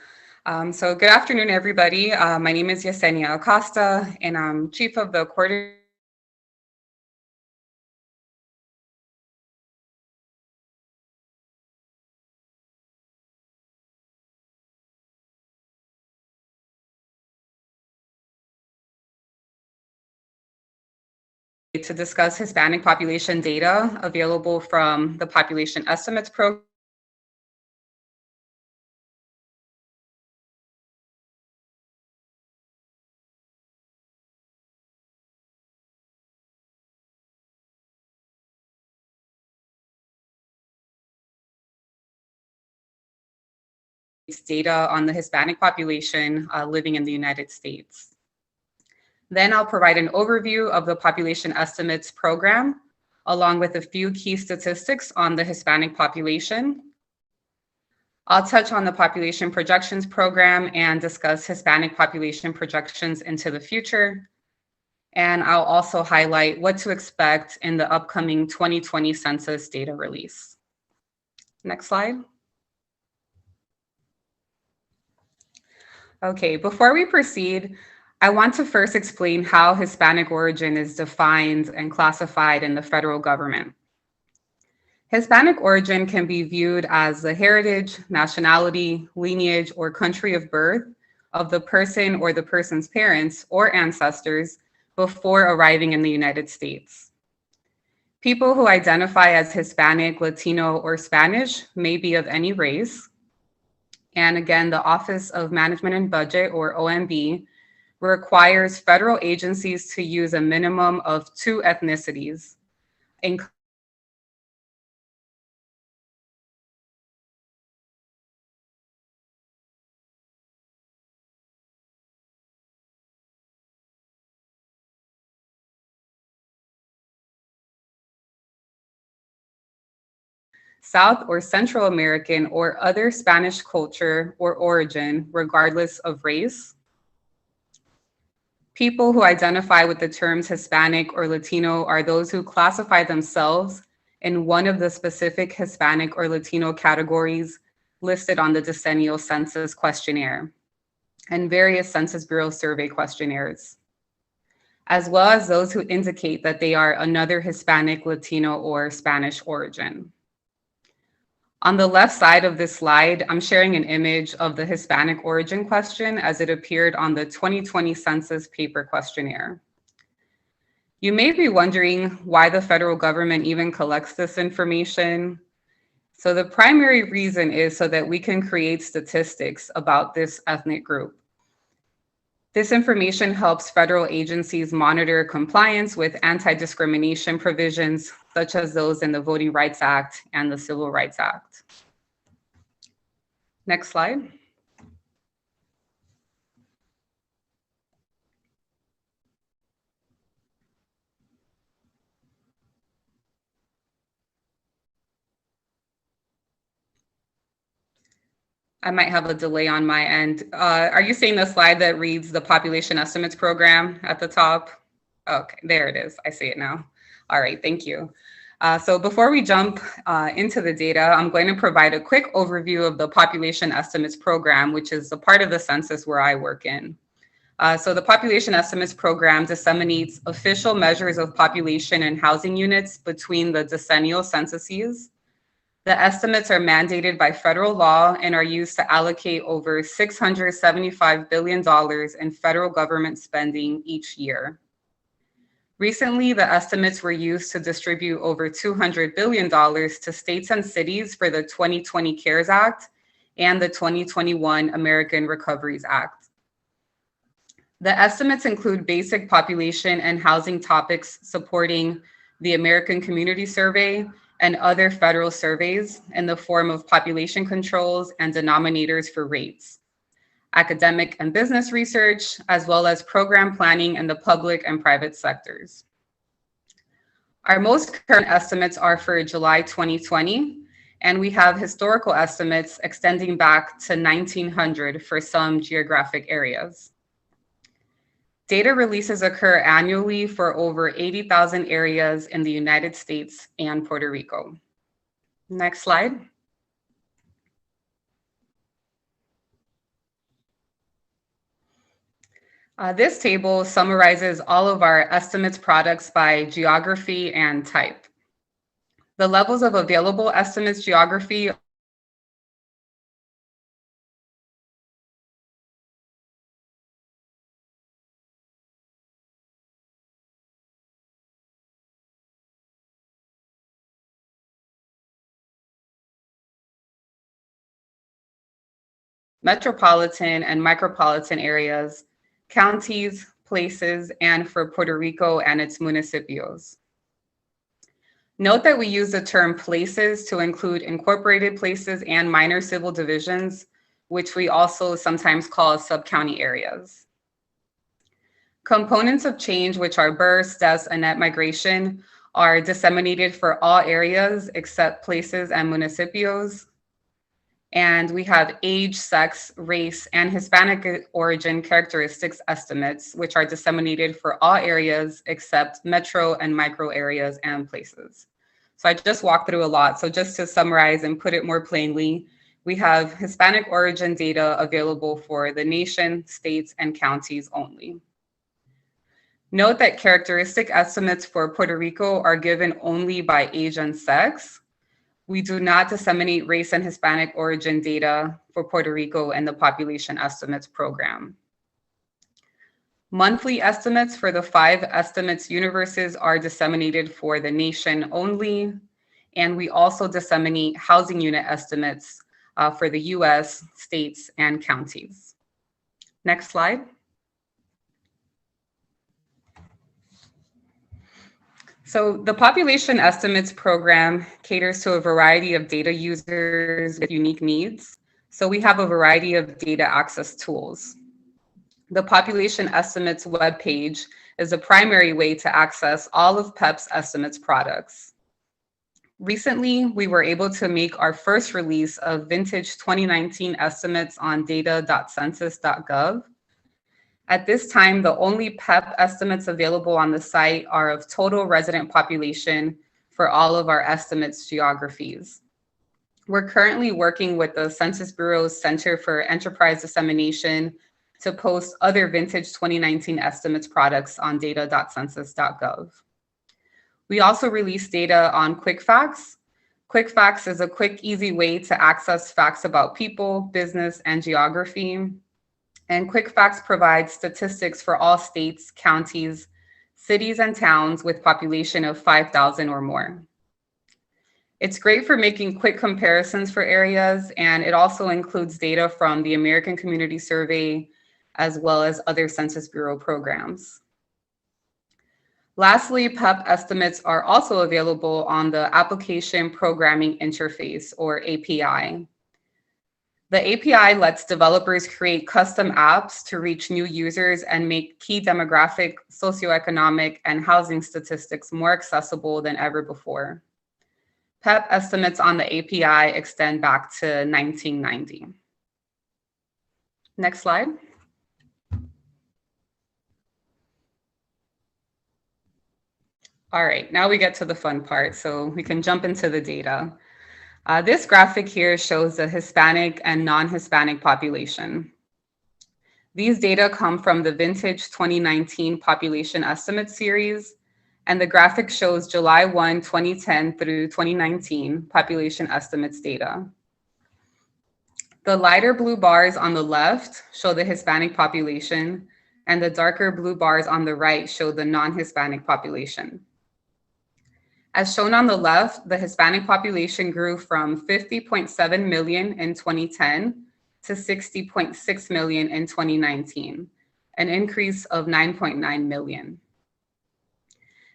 So good afternoon, everybody. My name is Yesenia Acosta, and I'm Chief of the Coordination to discuss Hispanic population data available from the Population Estimates Program. Data on the Hispanic population living in the United States. Then I'll provide an overview of the Population Estimates Program, along with a few key statistics on the Hispanic population. I'll touch on the Population Projections Program and discuss Hispanic population projections into the future. And I'll also highlight what to expect in the upcoming 2020 census data release. Next slide. Okay, before we proceed, I want to first explain how Hispanic origin is defined and classified in the federal government. Hispanic origin can be viewed as the heritage, nationality, lineage, or country of birth of the person or the person's parents or ancestors before arriving in the United States. People who identify as Hispanic, Latino, or Spanish may be of any race. And again, the Office of Management and Budget, or OMB, requires federal agencies to use a minimum of 2 ethnicities, South or Central American or other Spanish culture or origin, regardless of race. People who identify with the terms Hispanic or Latino are those who classify themselves in one of the specific Hispanic or Latino categories listed on the decennial census questionnaire and various Census Bureau survey questionnaires, as well as those who indicate that they are another Hispanic, Latino, or Spanish origin. On the left side of this slide, I'm sharing an image of the Hispanic origin question as it appeared on the 2020 census paper questionnaire. You may be wondering why the federal government even collects this information. So the primary reason is so that we can create statistics about this ethnic group. This information helps federal agencies monitor compliance with anti-discrimination provisions, such as those in the Voting Rights Act and the Civil Rights Act. Next slide. I might have a delay on my end. Are you seeing the slide that reads the Population Estimates Program at the top? Okay, there it is. I see it now. All right, thank you. So before we jump into the data, I'm going to provide a quick overview of the Population Estimates Program, which is the part of the census where I work in. So the Population Estimates Program disseminates official measures of population and housing units between the decennial censuses. The estimates are mandated by federal law and are used to allocate over $675 billion in federal government spending each year. Recently, the estimates were used to distribute over $200 billion to states and cities for the 2020 CARES Act and the 2021 American Recoveries Act. The estimates include basic population and housing topics supporting the American Community Survey and other federal surveys in the form of population controls and denominators for rates, academic and business research, as well as program planning in the public and private sectors. Our most current estimates are for July 2020, and we have historical estimates extending back to 1900 for some geographic areas. Data releases occur annually for over 80,000 areas in the United States and Puerto Rico. Next slide. This table summarizes all of our estimates products by geography and type. The levels of available estimates geography metropolitan and micropolitan areas, counties, places, and for Puerto Rico and its municipios. Note that we use the term places to include incorporated places and minor civil divisions, which we also sometimes call sub-county areas. Components of change, which are births, deaths, and net migration, are disseminated for all areas except places and municipios. And we have age, sex, race, and Hispanic origin characteristics estimates, which are disseminated for all areas except metro and micro areas and places. So I just walked through a lot. So just to summarize and put it more plainly, we have Hispanic origin data available for the nation, states, and counties only. Note that characteristic estimates for Puerto Rico are given only by age and sex. We do not disseminate race and Hispanic origin data for Puerto Rico in the population estimates program. Monthly estimates for the 5 estimates universes are disseminated for the nation only, and we also disseminate housing unit estimates for the US, states, and counties. Next slide. So the population estimates program caters to a variety of data users with unique needs. So we have a variety of data access tools. The population estimates webpage is the primary way to access all of PEP's estimates products. Recently, we were able to make our first release of vintage 2019 estimates on data.census.gov. At this time, the only PEP estimates available on the site are of total resident population for all of our estimates geographies. We're currently working with the Census Bureau's Center for Enterprise Dissemination to post other vintage 2019 estimates products on data.census.gov. We also release data on Quick Facts. Quick Facts is a quick, easy way to access facts about people, business, and geography. And Quick Facts provides statistics for all states, counties, cities, and towns with population of 5,000 or more. It's great for making quick comparisons for areas, and it also includes data from the American Community Survey, as well as other Census Bureau programs. Lastly, PEP estimates are also available on the Application Programming Interface, or API. The API lets developers create custom apps to reach new users and make key demographic, socioeconomic, and housing statistics more accessible than ever before. PEP estimates on the API extend back to 1990. Next slide. All right, now we get to the fun part, so we can jump into the data. This graphic here shows the Hispanic and non-Hispanic population. These data come from the vintage 2019 population estimate series, and the graphic shows July 1, 2010 through 2019 population estimates data. The lighter blue bars on the left show the Hispanic population, and the darker blue bars on the right show the non-Hispanic population. As shown on the left, the Hispanic population grew from 50.7 million in 2010 to 60.6 million in 2019, an increase of 9.9 million.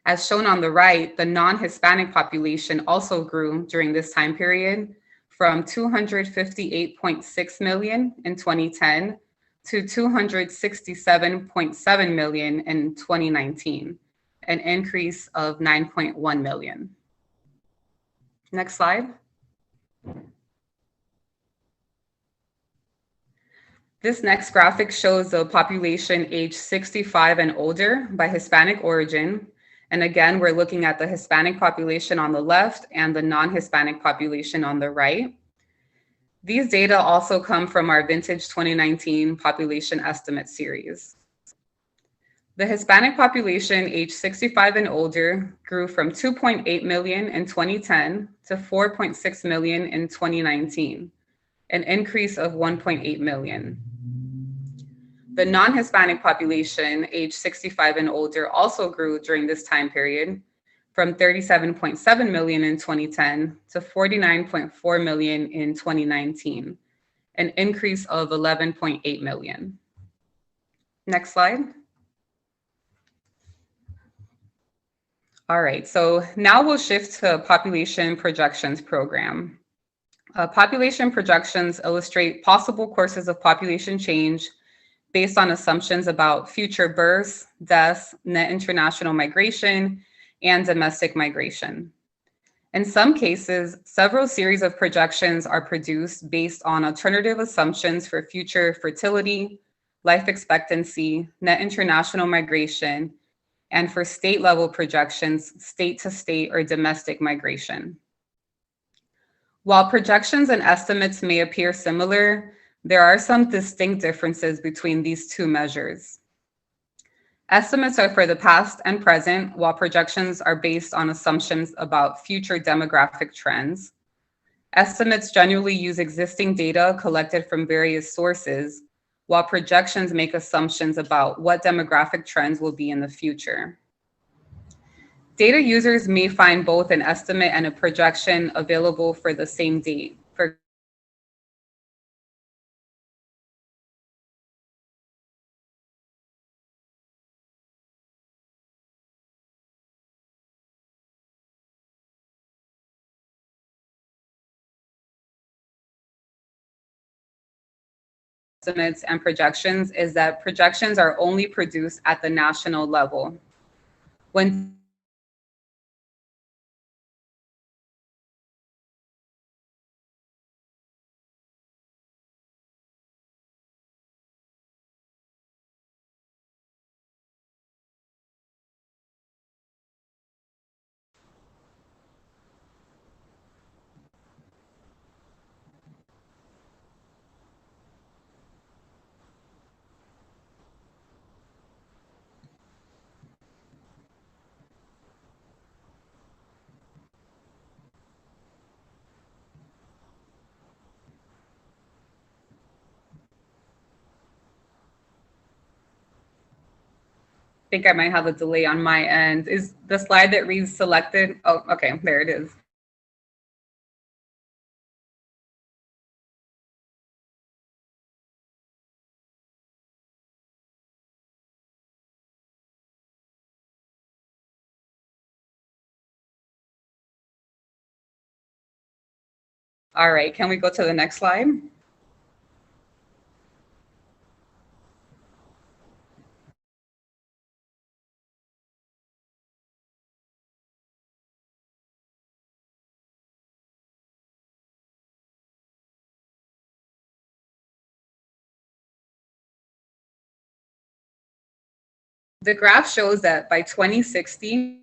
As shown on the right, the non-Hispanic population also grew during this time period from 258.6 million in 2010 to 267.7 million in 2019. An increase of 9.1 million. Next slide. This next graphic shows the population age 65 and older by Hispanic origin. And again, we're looking at the Hispanic population on the left and the non-Hispanic population on the right. These data also come from our vintage 2019 population estimate series. The Hispanic population aged 65 and older grew from 2.8 million in 2010 to 4.6 million in 2019, an increase of 1.8 million. The non-Hispanic population aged 65 and older also grew during this time period from 37.7 million in 2010 to 49.4 million in 2019, an increase of 11.8 million. Next slide. All right, so now we'll shift to population projections program. Population projections illustrate possible courses of population change based on assumptions about future births, deaths, net international migration, and domestic migration. In some cases, several series of projections are produced based on alternative assumptions for future fertility, life expectancy, net international migration, and for state-level projections, state-to-state or domestic migration. While projections and estimates may appear similar, there are some distinct differences between these two measures. Estimates are for the past and present, while projections are based on assumptions about future demographic trends. Estimates generally use existing data collected from various sources, while projections make assumptions about what demographic trends will be in the future. Data users may find both an estimate and a projection available for the same date. For estimates and projections is that projections are only produced at the national level. When I think I might have a delay on my end. Is the slide that reads selected? Oh, okay, there it is. All right, can we go to the next slide? The graph shows that by 2060,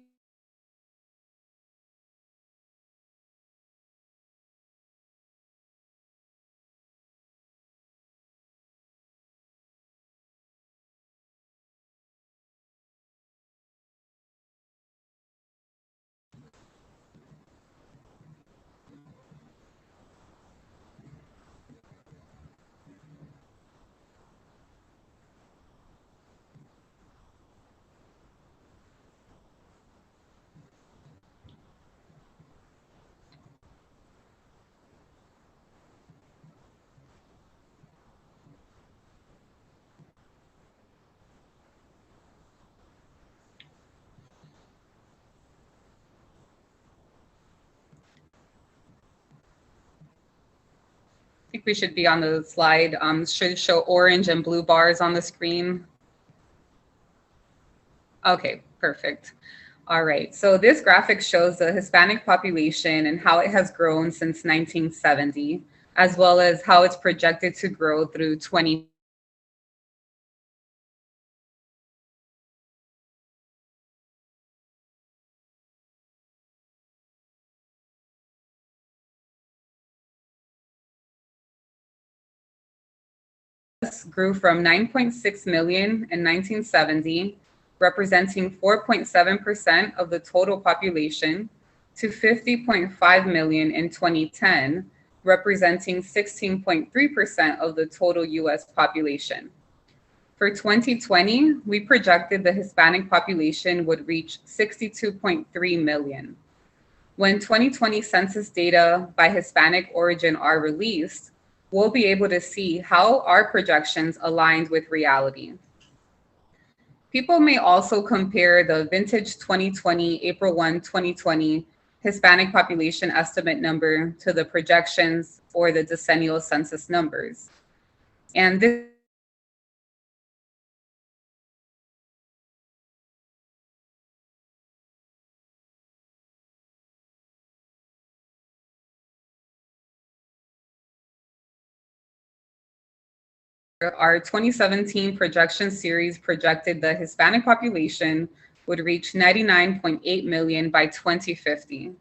I think we should be on the slide. Should show orange and blue bars on the screen. Okay, perfect. All right, so this graphic shows the Hispanic population and how it has grown since 1970, as well as how it's projected to grow through 2020. Grew from 9.6 million in 1970, representing 4.7% of the total population, to 50.5 million in 2010, representing 16.3% of the total US population. For 2020, we projected the Hispanic population would reach 62.3 million. When 2020 census data by Hispanic origin are released, we'll be able to see how our projections aligned with reality. People may also compare the vintage 2020, April 1, 2020 Hispanic population estimate number to the projections or the decennial census numbers. And this our 2017 projection series projected the Hispanic population would reach 99.8 million by 2050,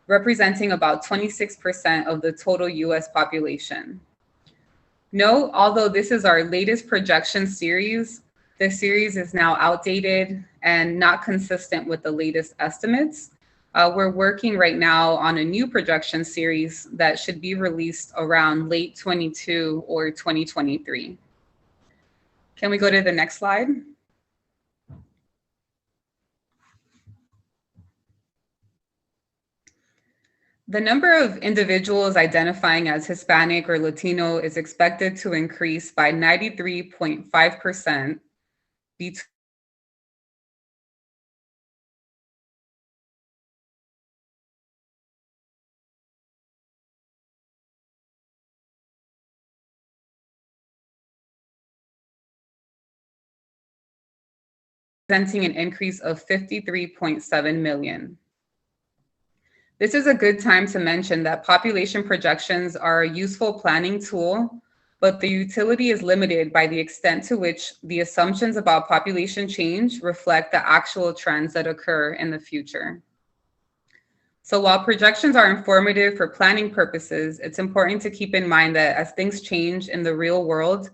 representing about 26% of the total US population. Note, although this is our latest projection series, the series is now outdated and not consistent with the latest estimates. We're working right now on a new projection series that should be released around late 22 or 2023. Can we go to the next slide? The number of individuals identifying as Hispanic or Latino is expected to increase by 93.5% between presenting an increase of 53.7 million. This is a good time to mention that population projections are a useful planning tool, but the utility is limited by the extent to which the assumptions about population change reflect the actual trends that occur in the future. So while projections are informative for planning purposes, it's important to keep in mind that as things change in the real world,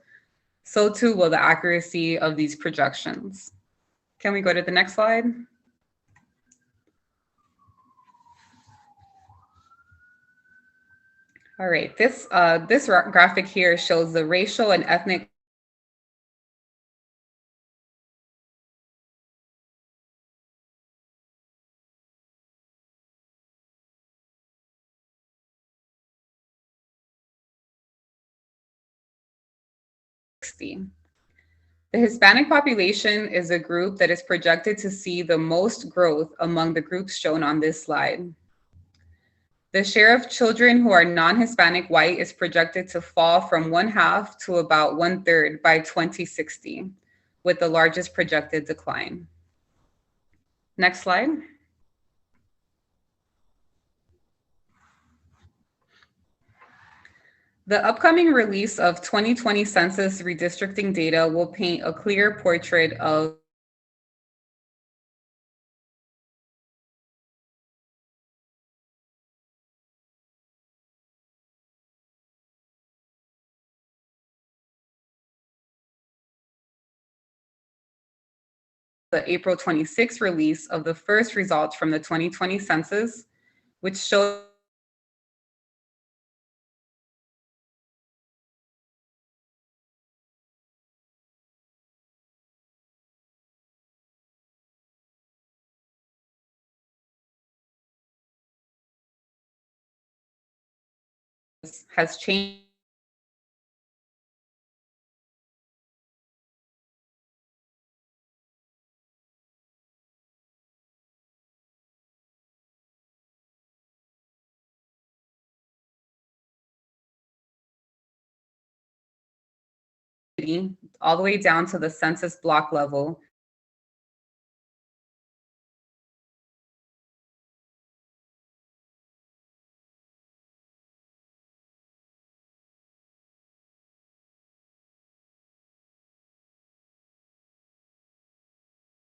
so too will the accuracy of these projections. Can we go to the next slide? All right, this graphic here shows the racial and ethnic The Hispanic population is a group that is projected to see the most growth among the groups shown on this slide. The share of children who are non-Hispanic white is projected to fall from 1/2 to about 1/3 by 2060, with the largest projected decline. Next slide. The upcoming release of 2020 census redistricting data will paint a clear portrait of the April 26th release of the first results from the 2020 census, which showed has changed all the way down to the census block level.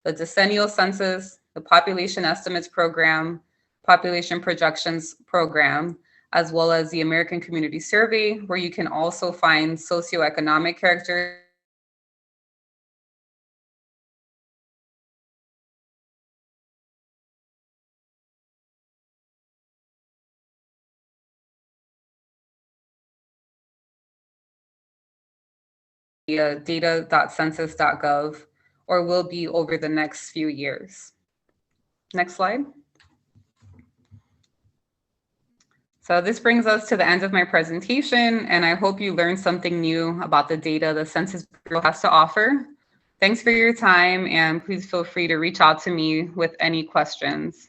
The decennial census, the population estimates program, population projections program, as well as the American Community Survey, where you can also find socioeconomic characteristics via data.census.gov, or will be over the next few years. Next slide. So this brings us to the end of my presentation, and I hope you learned something new about the data the Census Bureau has to offer. Thanks for your time, and please feel free to reach out to me with any questions.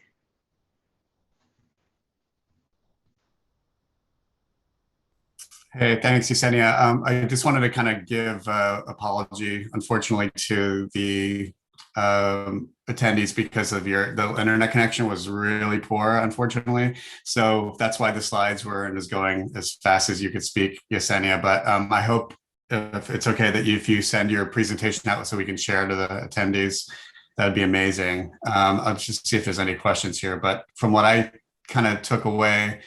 Hey, thanks, Yesenia. I just wanted to kind of give apology, unfortunately, to the attendees because of the internet connection was really poor, unfortunately. So that's why the slides weren't as going as fast as you could speak, Yesenia. But I hope if it's okay that if you send your presentation out so we can share to the attendees, that'd be amazing. I'll just see if there's any questions here. But from what I kind of took away,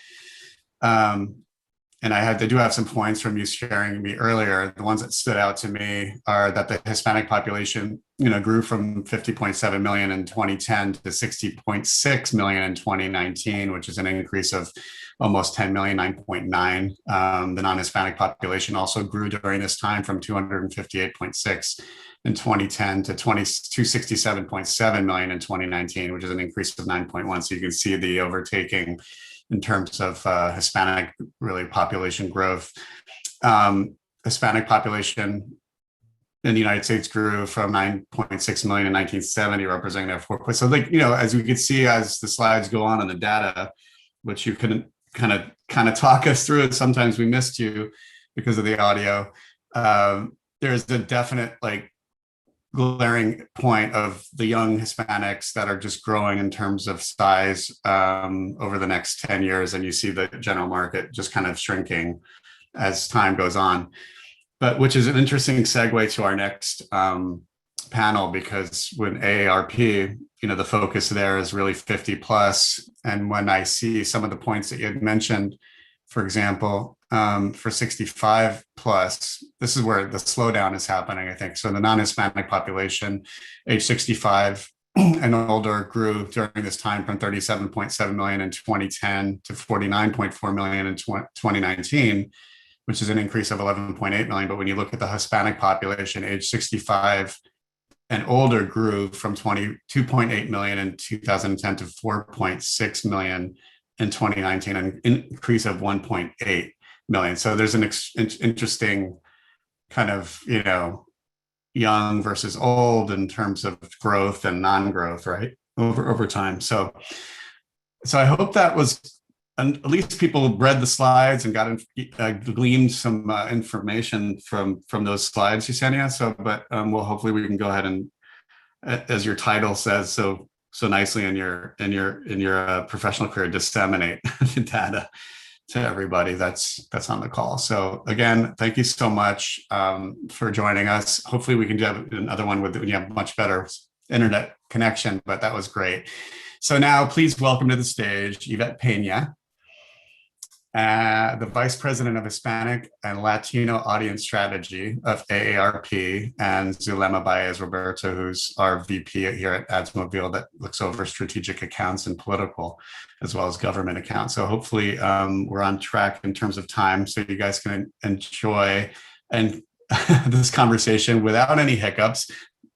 and I do have some points from you sharing me earlier. The ones that stood out to me are that the Hispanic population, grew from 50.7 million in 2010 to 60.6 million in 2019, which is an increase of almost 10 million, 9.9. The non-Hispanic population also grew during this time from 258.6 in 2010 to 267.7 million in 2019, which is an increase of 9.1. So you can see the overtaking in terms of Hispanic really population growth. Hispanic population in the United States grew from 9.6 million in 1970, representing that 4. So as we could see, as the slides go on the data, which you couldn't kind of talk us through it. Sometimes we missed you because of the audio. There's a definite glaring point of the young Hispanics that are just growing in terms of size over the next 10 years. And you see the general market just kind of shrinking as time goes on. But which is an interesting segue to our next panel, because when AARP, the focus there is really 50 plus. And when I see some of the points that you had mentioned, for example, for 65 plus, this is where the slowdown is happening, I think. So the non-Hispanic population, age 65 and older, grew during this time from 37.7 million in 2010 to 49.4 million in 2019, which is an increase of 11.8 million. But when you look at the Hispanic population, age 65 and older, grew from 22.8 million in 2010 to 4.6 million in 2019, an increase of 1.8 million. So there's an interesting kind of, young versus old in terms of growth and non-growth, right, over time. So I hope that was, and at least people read the slides and gleaned some information from those slides, Yesenia. So, but hopefully we can go ahead and, as your title says so nicely in your professional career, disseminate the data to everybody that's on the call. So again, thank you so much for joining us. Hopefully we can do another one when you have much better internet connection, but that was great. So now please welcome to the stage Yvette Pena, the Vice President of Hispanic and Latino Audience Strategy of AARP, and Zulema Baez Roberto, who's our VP here at Adsmobile that looks over strategic accounts and political, as well as government accounts. So hopefully we're on track in terms of time, so you guys can enjoy this conversation without any hiccups.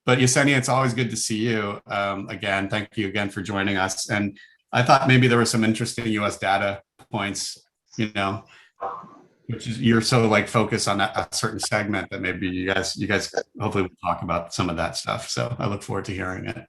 But Yesenia, it's always good to see you again. Thank you again for joining us. And I thought maybe there were some interesting US data points, which is you're so focused on a certain segment that maybe you guys hopefully will talk about some of that stuff. So I look forward to hearing it.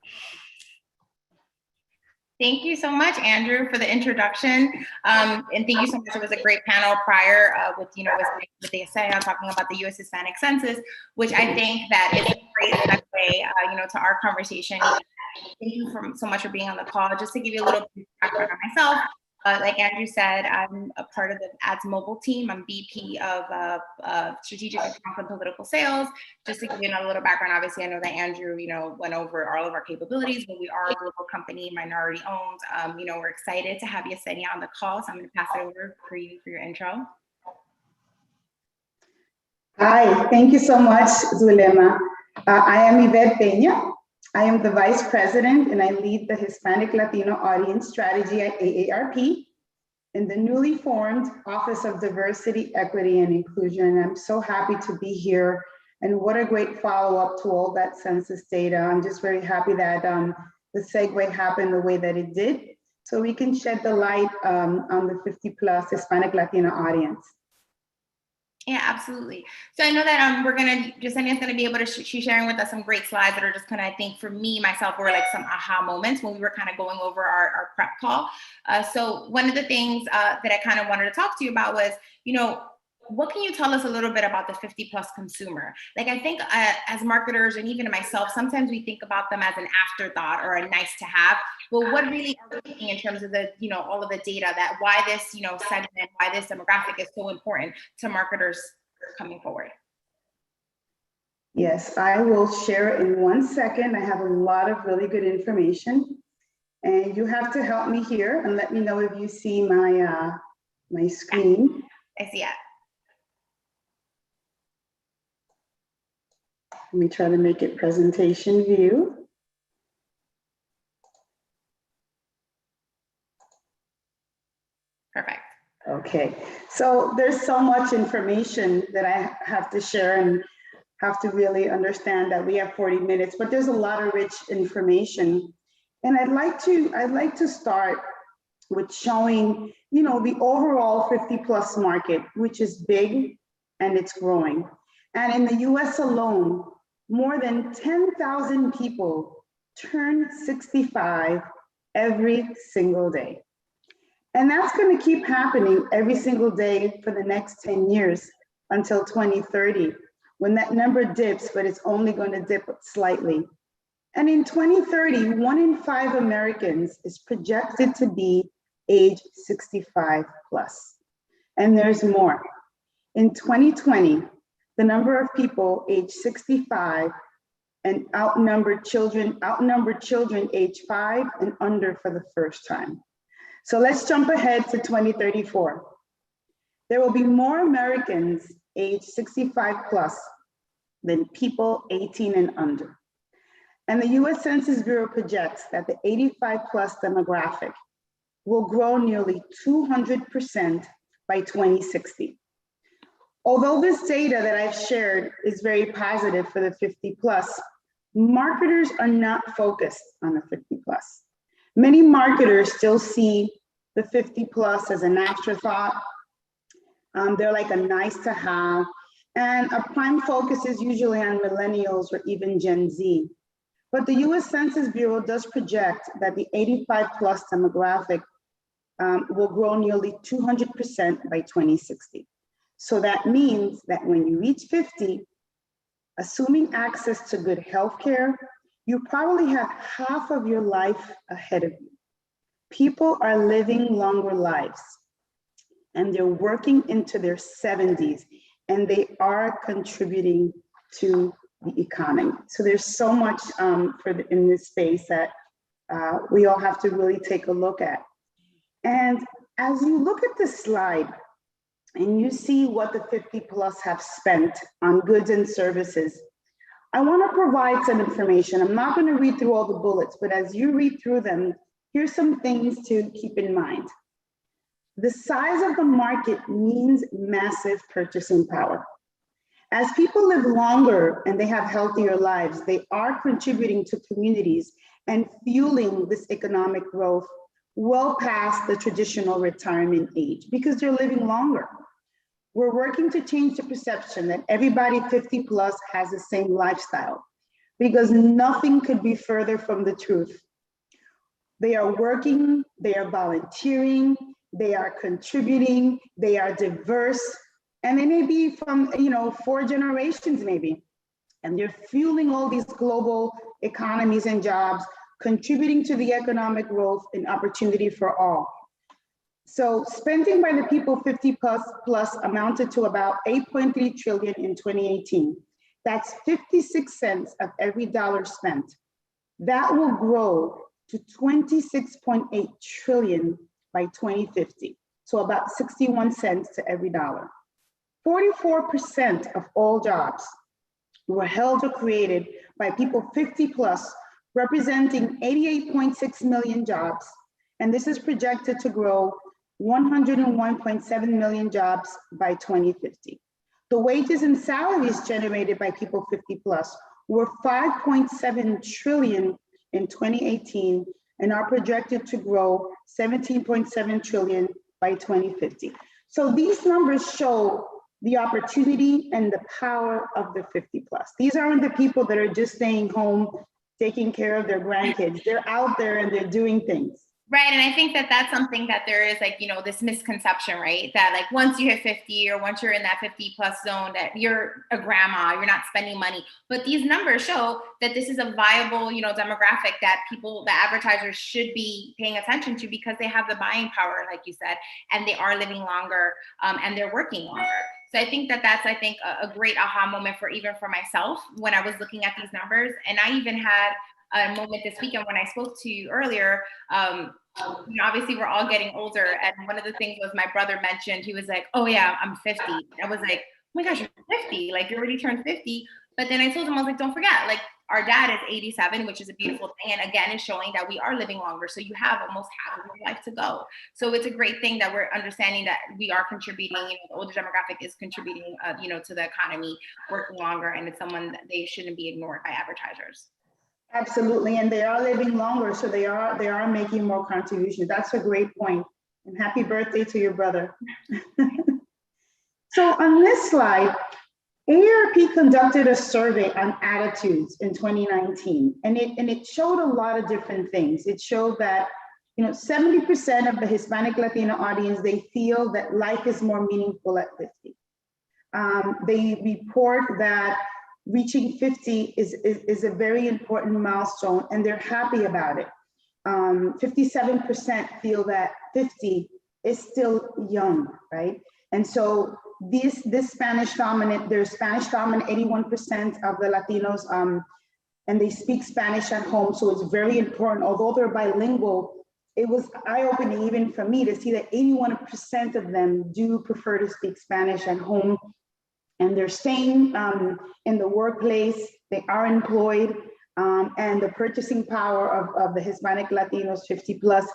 Thank you so much, Andrew, for the introduction. And thank you so much. It was a great panel prior with the Yesenia talking about the U.S. Hispanic Census, which I think that is a great segue, to our conversation. Thank you so much for being on the call. Just to give you a little background on myself. Like Andrew said, I'm a part of the Ads Mobile team. I'm VP of Strategic Accounts and Political Sales. Just to give you a little background, obviously, I know that Andrew, went over all of our capabilities, but we are a global company, minority owned. We're excited to have Yesenia on the call, so I'm going to pass it over for you for your intro. Hi, thank you so much, Zulema. I am Yvette Pena. I am the Vice President and I lead the Hispanic Latino Audience Strategy at AARP in the newly formed Office of Diversity, Equity, and Inclusion. I'm so happy to be here, and what a great follow-up to all that census data. I'm just very happy that the segue happened the way that it did. so we can shed the light on the 50 plus Hispanic Latino audience. Yeah, absolutely. So I know that Yesenia's gonna be able to, she's sharing with us some great slides that are just kind of, I think for me, myself, were like some aha moments when we were kind of going over our prep call. So one of the things that I kind of wanted to talk to you about was, what can you tell us a little bit about the 50 plus consumer? Like, I think as marketers and even myself, sometimes we think about them as an afterthought or a nice to have, but what really are we thinking in terms of the, all of the data that why this, segment, why this demographic is so important to marketers coming forward? Yes, I will share in 1 second. I have a lot of really good information, and you have to help me here and let me know if you see my, my screen. I see it. Let me try to make it presentation view. Perfect. Okay, so there's so much information that I have to share and have to really understand that we have 40 minutes, but there's a lot of rich information. And I'd like to start with showing, the overall 50 plus market, which is big and it's growing. And in the US alone, more than 10,000 people turn 65 every single day. And that's going to keep happening every single day for the next 10 years until 2030, when that number dips, but it's only going to dip slightly. And in 2030, 1 in 5 Americans is projected to be age 65 plus. And there's more. In 2020, the number of people age 65 and outnumbered children age 5 and under for the first time. So let's jump ahead to 2034. There will be more Americans age 65 plus than people 18 and under. And the US Census Bureau projects that the 85 plus demographic will grow nearly 200% by 2060. Although this data that I've shared is very positive for the 50 plus, marketers are not focused on the 50 plus. Many marketers still see the 50 plus as an afterthought. They're like a nice to have. And a prime focus is usually on millennials or even Gen Z. But the US Census Bureau does project that the 85 plus demographic will grow nearly 200% by 2060. So that means that when you reach 50, assuming access to good healthcare, you probably have half of your life ahead of you. People are living longer lives and they're working into their 70s and they are contributing to the economy. So there's so much in this space that we all have to really take a look at. And as you look at this slide, and you see what the 50 plus have spent on goods and services, I want to provide some information. I'm not going to read through all the bullets, but as you read through them, here's some things to keep in mind. The size of the market means massive purchasing power. As people live longer and they have healthier lives, they are contributing to communities and fueling this economic growth well past the traditional retirement age because they're living longer. We're working to change the perception that everybody 50 plus has the same lifestyle because nothing could be further from the truth. They are working, they are volunteering, they are contributing, they are diverse, and they may be from 4 generations maybe. And they're fueling all these global economies and jobs, contributing to the economic growth and opportunity for all. So spending by the people 50 plus amounted to about 8.3 trillion in 2018. That's 56 cents of every dollar spent. That will grow to 26.8 trillion by 2050. So about 61 cents to every dollar. 44% of all jobs were held or created by people 50 plus, representing 88.6 million jobs. And this is projected to grow 101.7 million jobs by 2050. The wages and salaries generated by people 50 plus were 5.7 trillion in 2018 and are projected to grow 17.7 trillion by 2050. So these numbers show the opportunity and the power of the 50 plus. These aren't the people that are just staying home, taking care of their grandkids. They're out there and they're doing things. Right. And I think that that's something that there is, like, you know, this misconception, right? That like once you hit 50 or once you're in that 50 plus zone, that you're a grandma, you're not spending money. But these numbers show that this is a viable, you know, demographic that people, the advertisers should be paying attention to, because they have the buying power, like you said, and they are living longer and they're working longer. So I think that that's, I think, a great aha moment for even for myself when I was looking at these numbers. And I even had a moment this weekend when I spoke to you earlier. You know, obviously we're all getting older, and one of the things was my brother mentioned, he was like, oh yeah, I'm 50. I was like, oh my gosh, you're 50, like you already turned 50. But then I told him, I was like, don't forget, like our dad is 87, which is a beautiful thing, and again is showing that we are living longer, so you have almost half of your life to go. So it's a great thing that we're understanding that we are contributing, you know, the older demographic is contributing, you know, to the economy, working longer, and it's someone that they shouldn't be ignored by advertisers. Absolutely, and they are living longer, so they are making more contributions. That's a great point. And happy birthday to your brother. So on this slide, AARP conducted a survey on attitudes in 2019, and it showed a lot of different things. It showed that, you know, 70% of the Hispanic Latino audience, they feel that life is more meaningful at 50. They report that reaching 50 is a very important milestone, and they're happy about it. 57% feel that 50 is still young, right? And so this Spanish dominant, there's Spanish dominant, 81% of the Latinos, and they speak Spanish at home, so it's very important. Although they're bilingual, it was eye-opening even for me to see that 81% of them do prefer to speak Spanish at home. And they're staying in the workplace, they are employed, and the purchasing power of the Hispanic Latinos 50 plus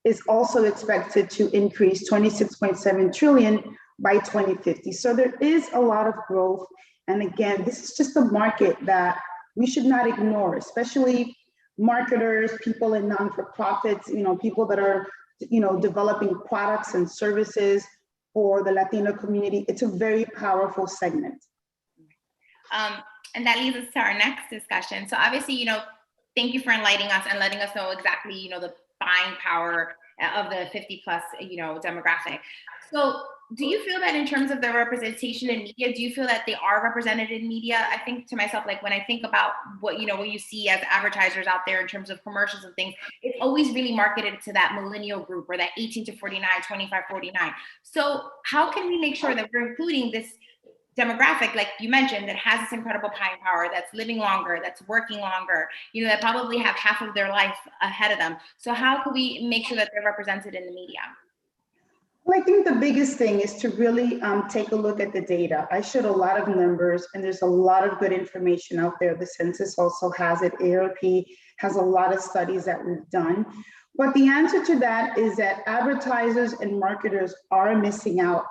is also expected to increase 26.7 trillion by 2050. So there is a lot of growth. And again, this is just a market that we should not ignore, especially marketers, people in non-for-profits, you know, people that are, you know, developing products and services for the Latino community. It's a very powerful segment. And that leads us to our next discussion. So obviously, you know, thank you for enlightening us and letting us know exactly, you know, the buying power of the 50 plus, you know, demographic. So do you feel that in terms of the representation in media, do you feel that they are represented in media? I think to myself, like when I think about what, you know, what you see as advertisers out there in terms of commercials and things, it's always really marketed to that millennial group or that 18 to 49, 25, 49. So how can we make sure that we're including this demographic, like you mentioned, that has this incredible buying power, that's living longer, that's working longer, you know, that probably have half of their life ahead of them. So how can we make sure that they're represented in the media? Well, I think the biggest thing is to really take a look at the data. I showed a lot of numbers, and there's a lot of good information out there. The census also has it. AARP has a lot of studies that we've done. But the answer to that is that advertisers and marketers are missing out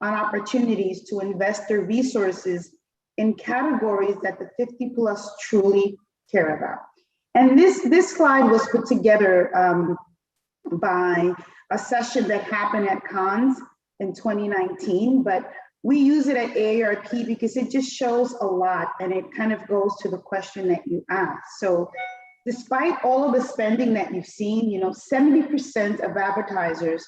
on opportunities to invest their resources in categories that the 50 plus truly care about. And this slide was put together by a session that happened at Cannes in 2019, but we use it at AARP because it just shows a lot, and it kind of goes to the question that you asked. So despite all of the spending that you've seen, you know, 70% of advertisers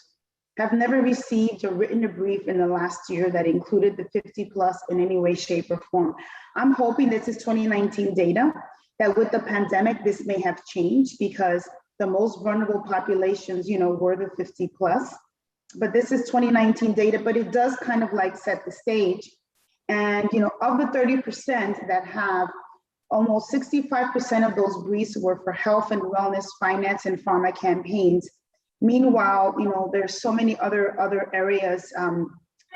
have never received or written a brief in the last year that included the 50 plus in any way, shape, or form. I'm hoping this is 2019 data, that with the pandemic, this may have changed because the most vulnerable populations, you know, were the 50 plus, but this is 2019 data, but it does kind of like set the stage. And, you know, of the 30% that have, almost 65% of those briefs were for health and wellness, finance, and pharma campaigns. Meanwhile, you know, there's so many other areas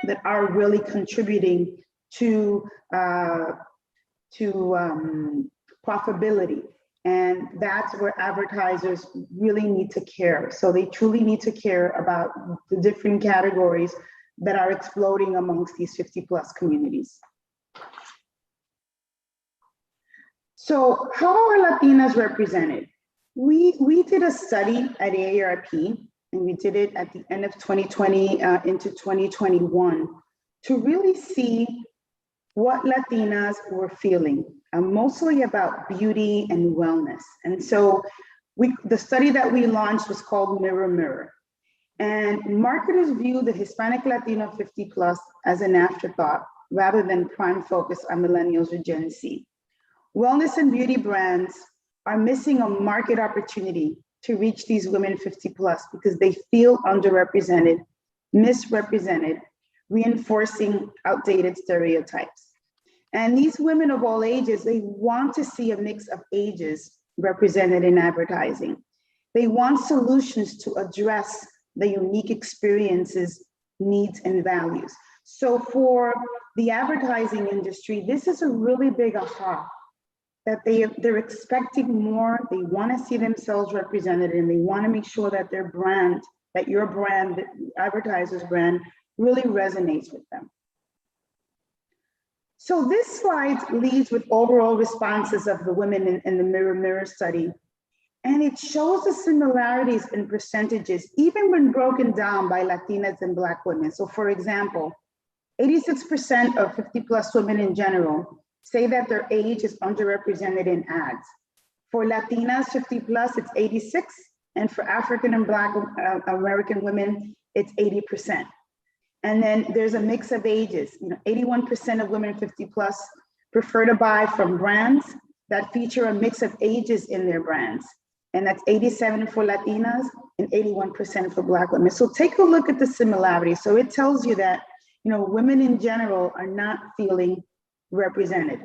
that are really contributing to profitability. And that's where advertisers really need to care. So they truly need to care about the different categories that are exploding amongst these 50 plus communities. So how are Latinas represented? We did a study at AARP, and we did it at the end of 2020 into 2021 to really see what Latinas were feeling, mostly about beauty and wellness. And so the study that we launched was called Mirror Mirror. And marketers view the Hispanic Latino 50 plus as an afterthought rather than prime focus on millennials or Gen Z. Wellness and beauty brands are missing a market opportunity to reach these women 50 plus because they feel underrepresented, misrepresented, reinforcing outdated stereotypes. And these women of all ages, they want to see a mix of ages represented in advertising. They want solutions to address the unique experiences, needs, and values. So for the advertising industry, this is a really big aha, that they're expecting more, they want to see themselves represented, and they want to make sure that their brand, that your brand, the advertiser's brand, really resonates with them. So this slide leads with overall responses of the women in the Mirror Mirror study. And it shows the similarities in percentages, even when broken down by Latinas and Black women. So for example, 86% of 50 plus women in general say that their age is underrepresented in ads. For Latinas 50 plus, it's 86. And for African and Black American women, it's 80%. And then there's a mix of ages. 81% of women 50 plus prefer to buy from brands that feature a mix of ages in their brands. And that's 87 for Latinas and 81% for Black women. So take a look at the similarities. So it tells you that, women in general are not feeling represented.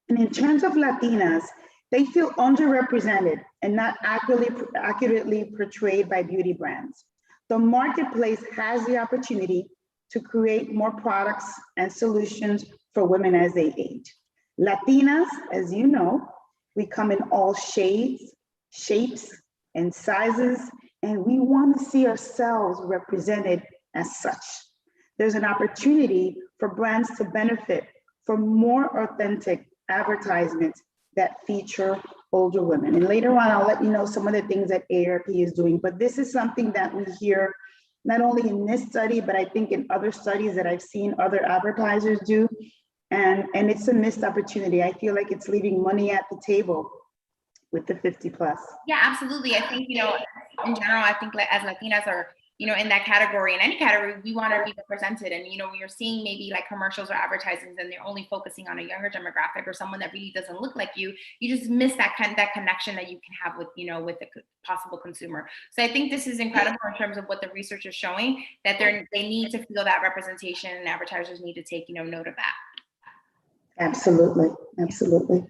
And in terms of Latinas, they feel underrepresented and not accurately portrayed by beauty brands. The marketplace has the opportunity to create more products and solutions for women as they age. Latinas, as you know, we come in all shades, shapes, and sizes, and we want to see ourselves represented as such. There's an opportunity for brands to benefit from more authentic advertisements that feature older women. And later on, I'll let you know some of the things that AARP is doing, but this is something that we hear not only in this study, but I think in other studies that I've seen other advertisers do. And it's a missed opportunity. I feel like it's leaving money at the table with the 50 plus. Yeah, absolutely. I think, in general, I think as Latinas are, in that category, in any category, we want to be represented. And, when you're seeing maybe like commercials or advertisements and they're only focusing on a younger demographic or someone that really doesn't look like you just miss that connection that you can have with, with the possible consumer. So I think this is incredible in terms of what the research is showing, that they need to feel that representation, and advertisers need to take, note of that. Absolutely, absolutely.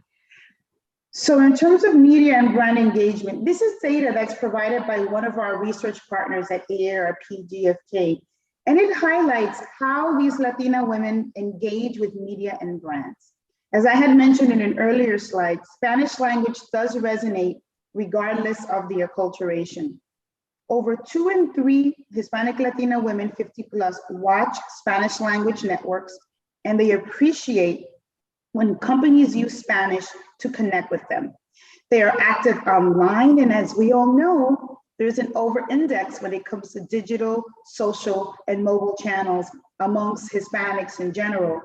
So in terms of media and brand engagement, this is data that's provided by one of our research partners at AARP GFK, and it highlights how these Latina women engage with media and brands. As I had mentioned in an earlier slide, Spanish language does resonate regardless of the acculturation. Over 2 in 3 Hispanic Latina women 50 plus watch Spanish language networks, and they appreciate when companies use Spanish to connect with them. They are active online, and as we all know, there's an over-index when it comes to digital, social, and mobile channels amongst Hispanics in general,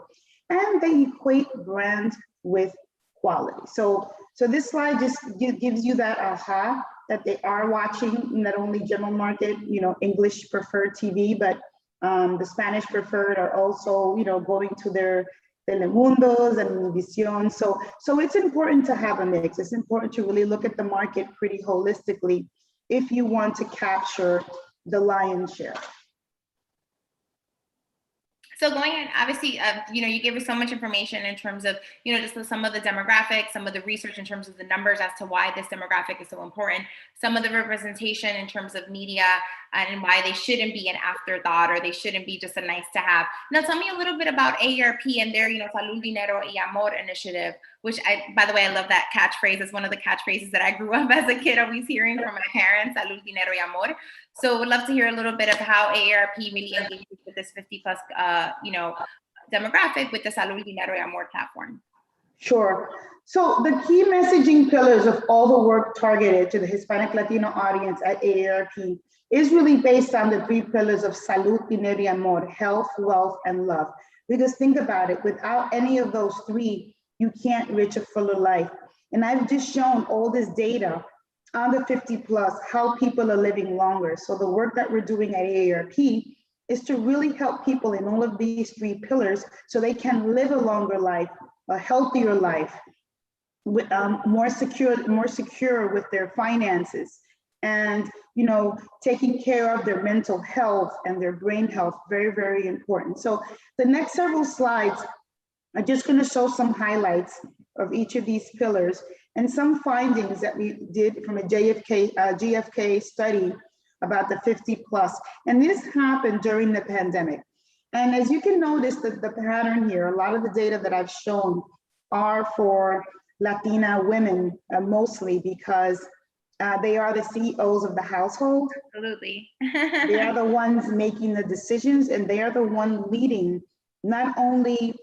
and they equate brand with quality. So this slide just gives you that aha, that they are watching not only general market, English preferred TV, but the Spanish preferred are also, going to their Telemundos and Univision. So it's important to have a mix. It's important to really look at the market pretty holistically if you want to capture the lion's share. So going in, obviously, you gave us so much information in terms of, just some of the demographics, some of the research in terms of the numbers as to why this demographic is so important, some of the representation in terms of media and why they shouldn't be an afterthought or they shouldn't be just a nice to have. Now, tell me a little bit about AARP and their, Salud, Dinero y Amor initiative, which by the way, I love that catchphrase. It's one of the catchphrases that I grew up as a kid always hearing from my parents, Salud, Dinero y Amor. So would love to hear a little bit of how AARP really engages with this 50 plus, demographic with the Salud, Dinero y Amor platform. Sure. So the key messaging pillars of all the work targeted to the Hispanic Latino audience at AARP is really based on the three pillars of salud, dinero y amor, health, wealth, and love. Because think about it, without any of those three, you can't reach a fuller life. And I've just shown all this data on the 50 plus, how people are living longer. So the work that we're doing at AARP is to really help people in all of these three pillars so they can live a longer life, a healthier life, with more secure with their finances, and taking care of their mental health and their brain health. Very, very important. So the next several slides are just going to show some highlights of each of these pillars and some findings that we did from a GFK study about the 50 plus. And this happened during the pandemic. And as you can notice, the pattern here, a lot of the data that I've shown are for Latina women, mostly because they are the CEOs of the household. Absolutely. They are the ones making the decisions, and they are the one leading not only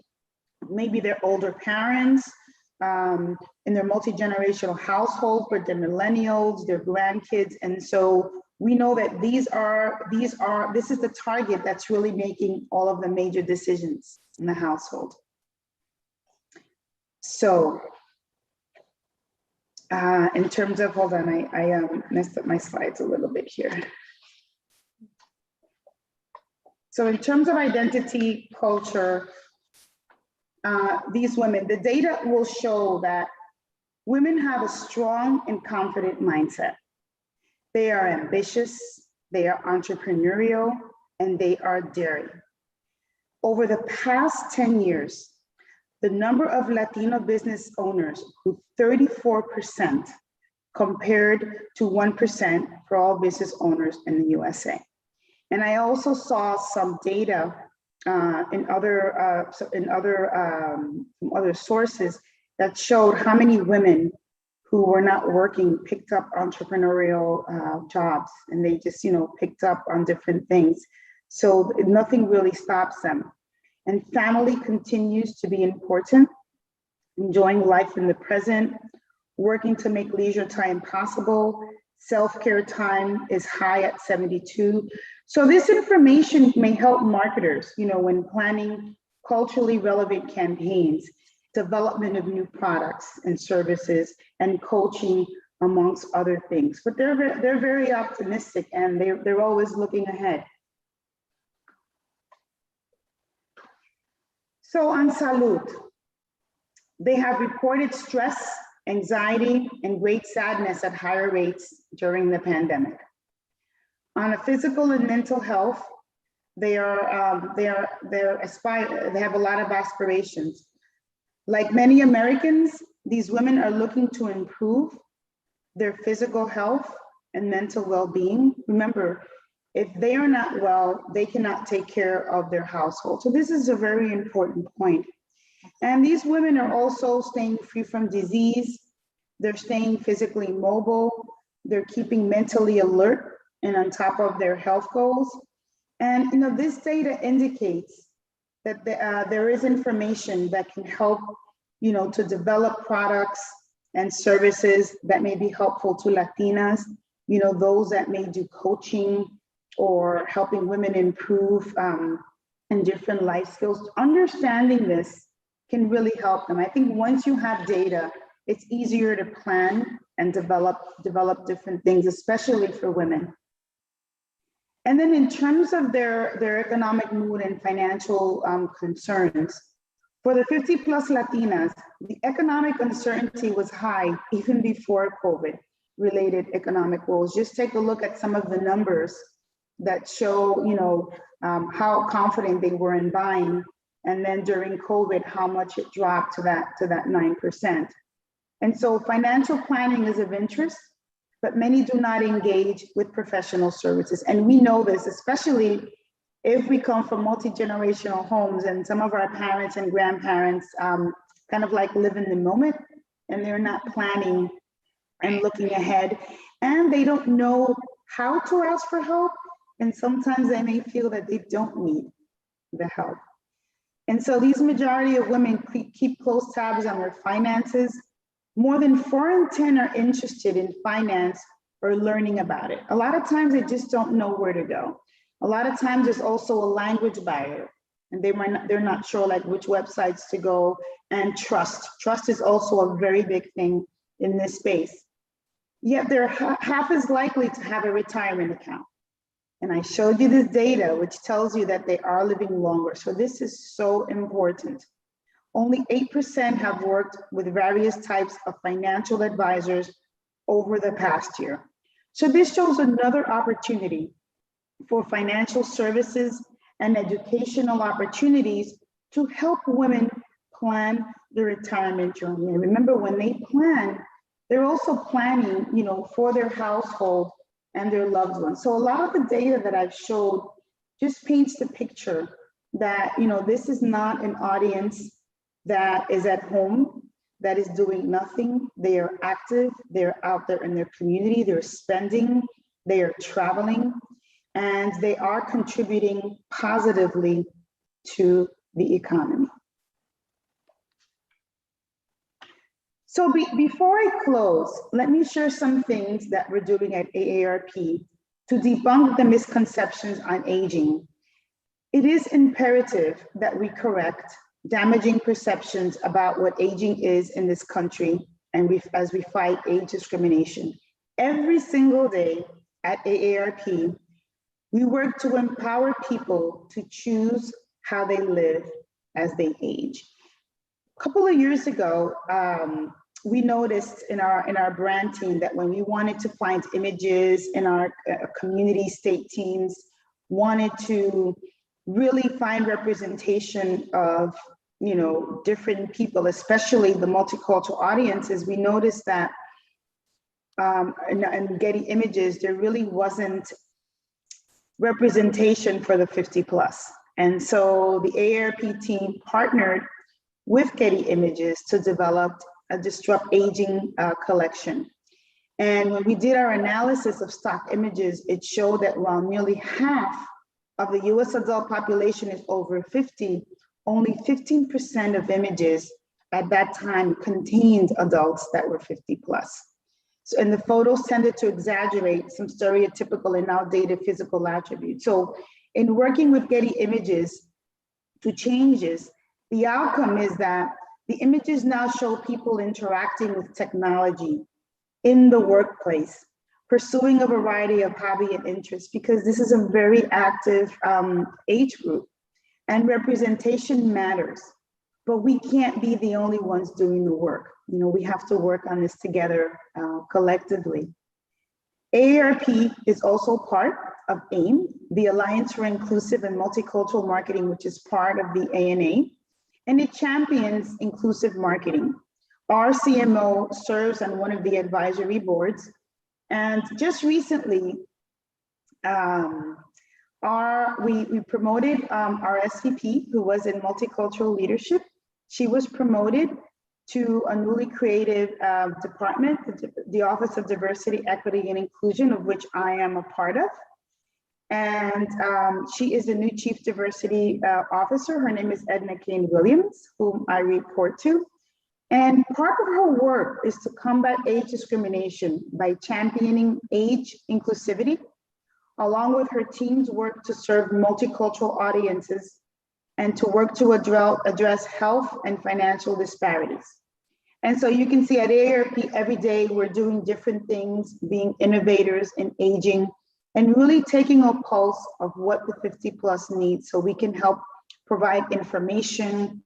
maybe their older parents in their multi-generational household, but their millennials, their grandkids. And so we know that this is the target that's really making all of the major decisions in the household. So in terms of, hold on, I messed up my slides a little bit here. So in terms of identity, culture, these women, the data will show that women have a strong and confident mindset. They are ambitious, they are entrepreneurial, and they are daring. Over the past 10 years, the number of Latino business owners grew 34% compared to 1% for all business owners in the USA. And I also saw some data in other sources that showed how many women who were not working picked up entrepreneurial jobs, and they just picked up on different things. So nothing really stops them. And family continues to be important, enjoying life in the present, working to make leisure time possible. Self-care time is high at 72. So this information may help marketers, when planning culturally relevant campaigns, development of new products and services, and coaching, amongst other things. But they're very optimistic, and they're always looking ahead. So on salud, they have reported stress, anxiety, and great sadness at higher rates during the pandemic. On a physical and mental health, they have a lot of aspirations. Like many Americans, these women are looking to improve their physical health and mental well-being. Remember, if they are not well, they cannot take care of their household. So this is a very important point. And these women are also staying free from disease. They're staying physically mobile. They're keeping mentally alert and on top of their health goals. And this data indicates that there is information that can help, to develop products and services that may be helpful to Latinas, those that may do coaching or helping women improve in different life skills. Understanding this can really help them. I think once you have data, it's easier to plan and develop different things, especially for women. And then in terms of their economic mood and financial concerns, for the 50 plus Latinas, the economic uncertainty was high even before COVID related economic woes. Just take a look at some of the numbers that show, how confident they were in buying. And then during COVID, how much it dropped to that 9%. And so financial planning is of interest, but many do not engage with professional services. And we know this, especially if we come from multi-generational homes, and some of our parents and grandparents kind of like live in the moment, and they're not planning and looking ahead, and they don't know how to ask for help. And sometimes they may feel that they don't need the help. And so these majority of women keep close tabs on their finances. More than 4 in 10 are interested in finance or learning about it. A lot of times they just don't know where to go. A lot of times there's also a language barrier, and they're not sure like which websites to go. And trust is also a very big thing in this space. Yet they're half as likely to have a retirement account. And I showed you this data, which tells you that they are living longer. So this is so important. Only 8% have worked with various types of financial advisors over the past year. So this shows another opportunity for financial services and educational opportunities to help women plan their retirement journey. And remember, when they plan, they're also planning, for their household and their loved ones. So a lot of the data that I've showed just paints the picture that, this is not an audience that is at home, that is doing nothing. They are active, they're out there in their community, they're spending, they are traveling, and they are contributing positively to the economy. So before I close, let me share some things that we're doing at AARP to debunk the misconceptions on aging. It is imperative that we correct damaging perceptions about what aging is in this country, and as we fight age discrimination. Every single day at AARP, we work to empower people to choose how they live as they age. A couple of years ago, we noticed in our brand team that when we wanted to find images in our community state teams, wanted to really find representation of different people, especially the multicultural audiences, we noticed that in Getty Images, there really wasn't representation for the 50 plus. And so the AARP team partnered with Getty Images to develop a Disrupt Aging collection. And when we did our analysis of stock images, it showed that while nearly half of the US adult population is over 50, only 15% of images at that time contained adults that were 50 plus. So, and the photos tended to exaggerate some stereotypical and outdated physical attributes. So in working with Getty Images to change this, the outcome is that the images now show people interacting with technology in the workplace, pursuing a variety of hobby and interests, because this is a very active age group, and representation matters, but we can't be the only ones doing the work. We have to work on this together collectively. AARP is also part of AIM, the Alliance for Inclusive and Multicultural Marketing, which is part of the ANA, and it champions inclusive marketing. Our CMO serves on one of the advisory boards, and just recently, we promoted our SVP, who was in multicultural leadership. She was promoted to a newly created department, the Office of Diversity, Equity, and Inclusion, of which I am a part of. And she is the new Chief Diversity Officer. Her name is Edna Kane Williams, whom I report to. And part of her work is to combat age discrimination by championing age inclusivity, along with her team's work to serve multicultural audiences and to work to address health and financial disparities. And so you can see at AARP every day we're doing different things, being innovators in aging, and really taking a pulse of what the 50 plus needs so we can help provide information,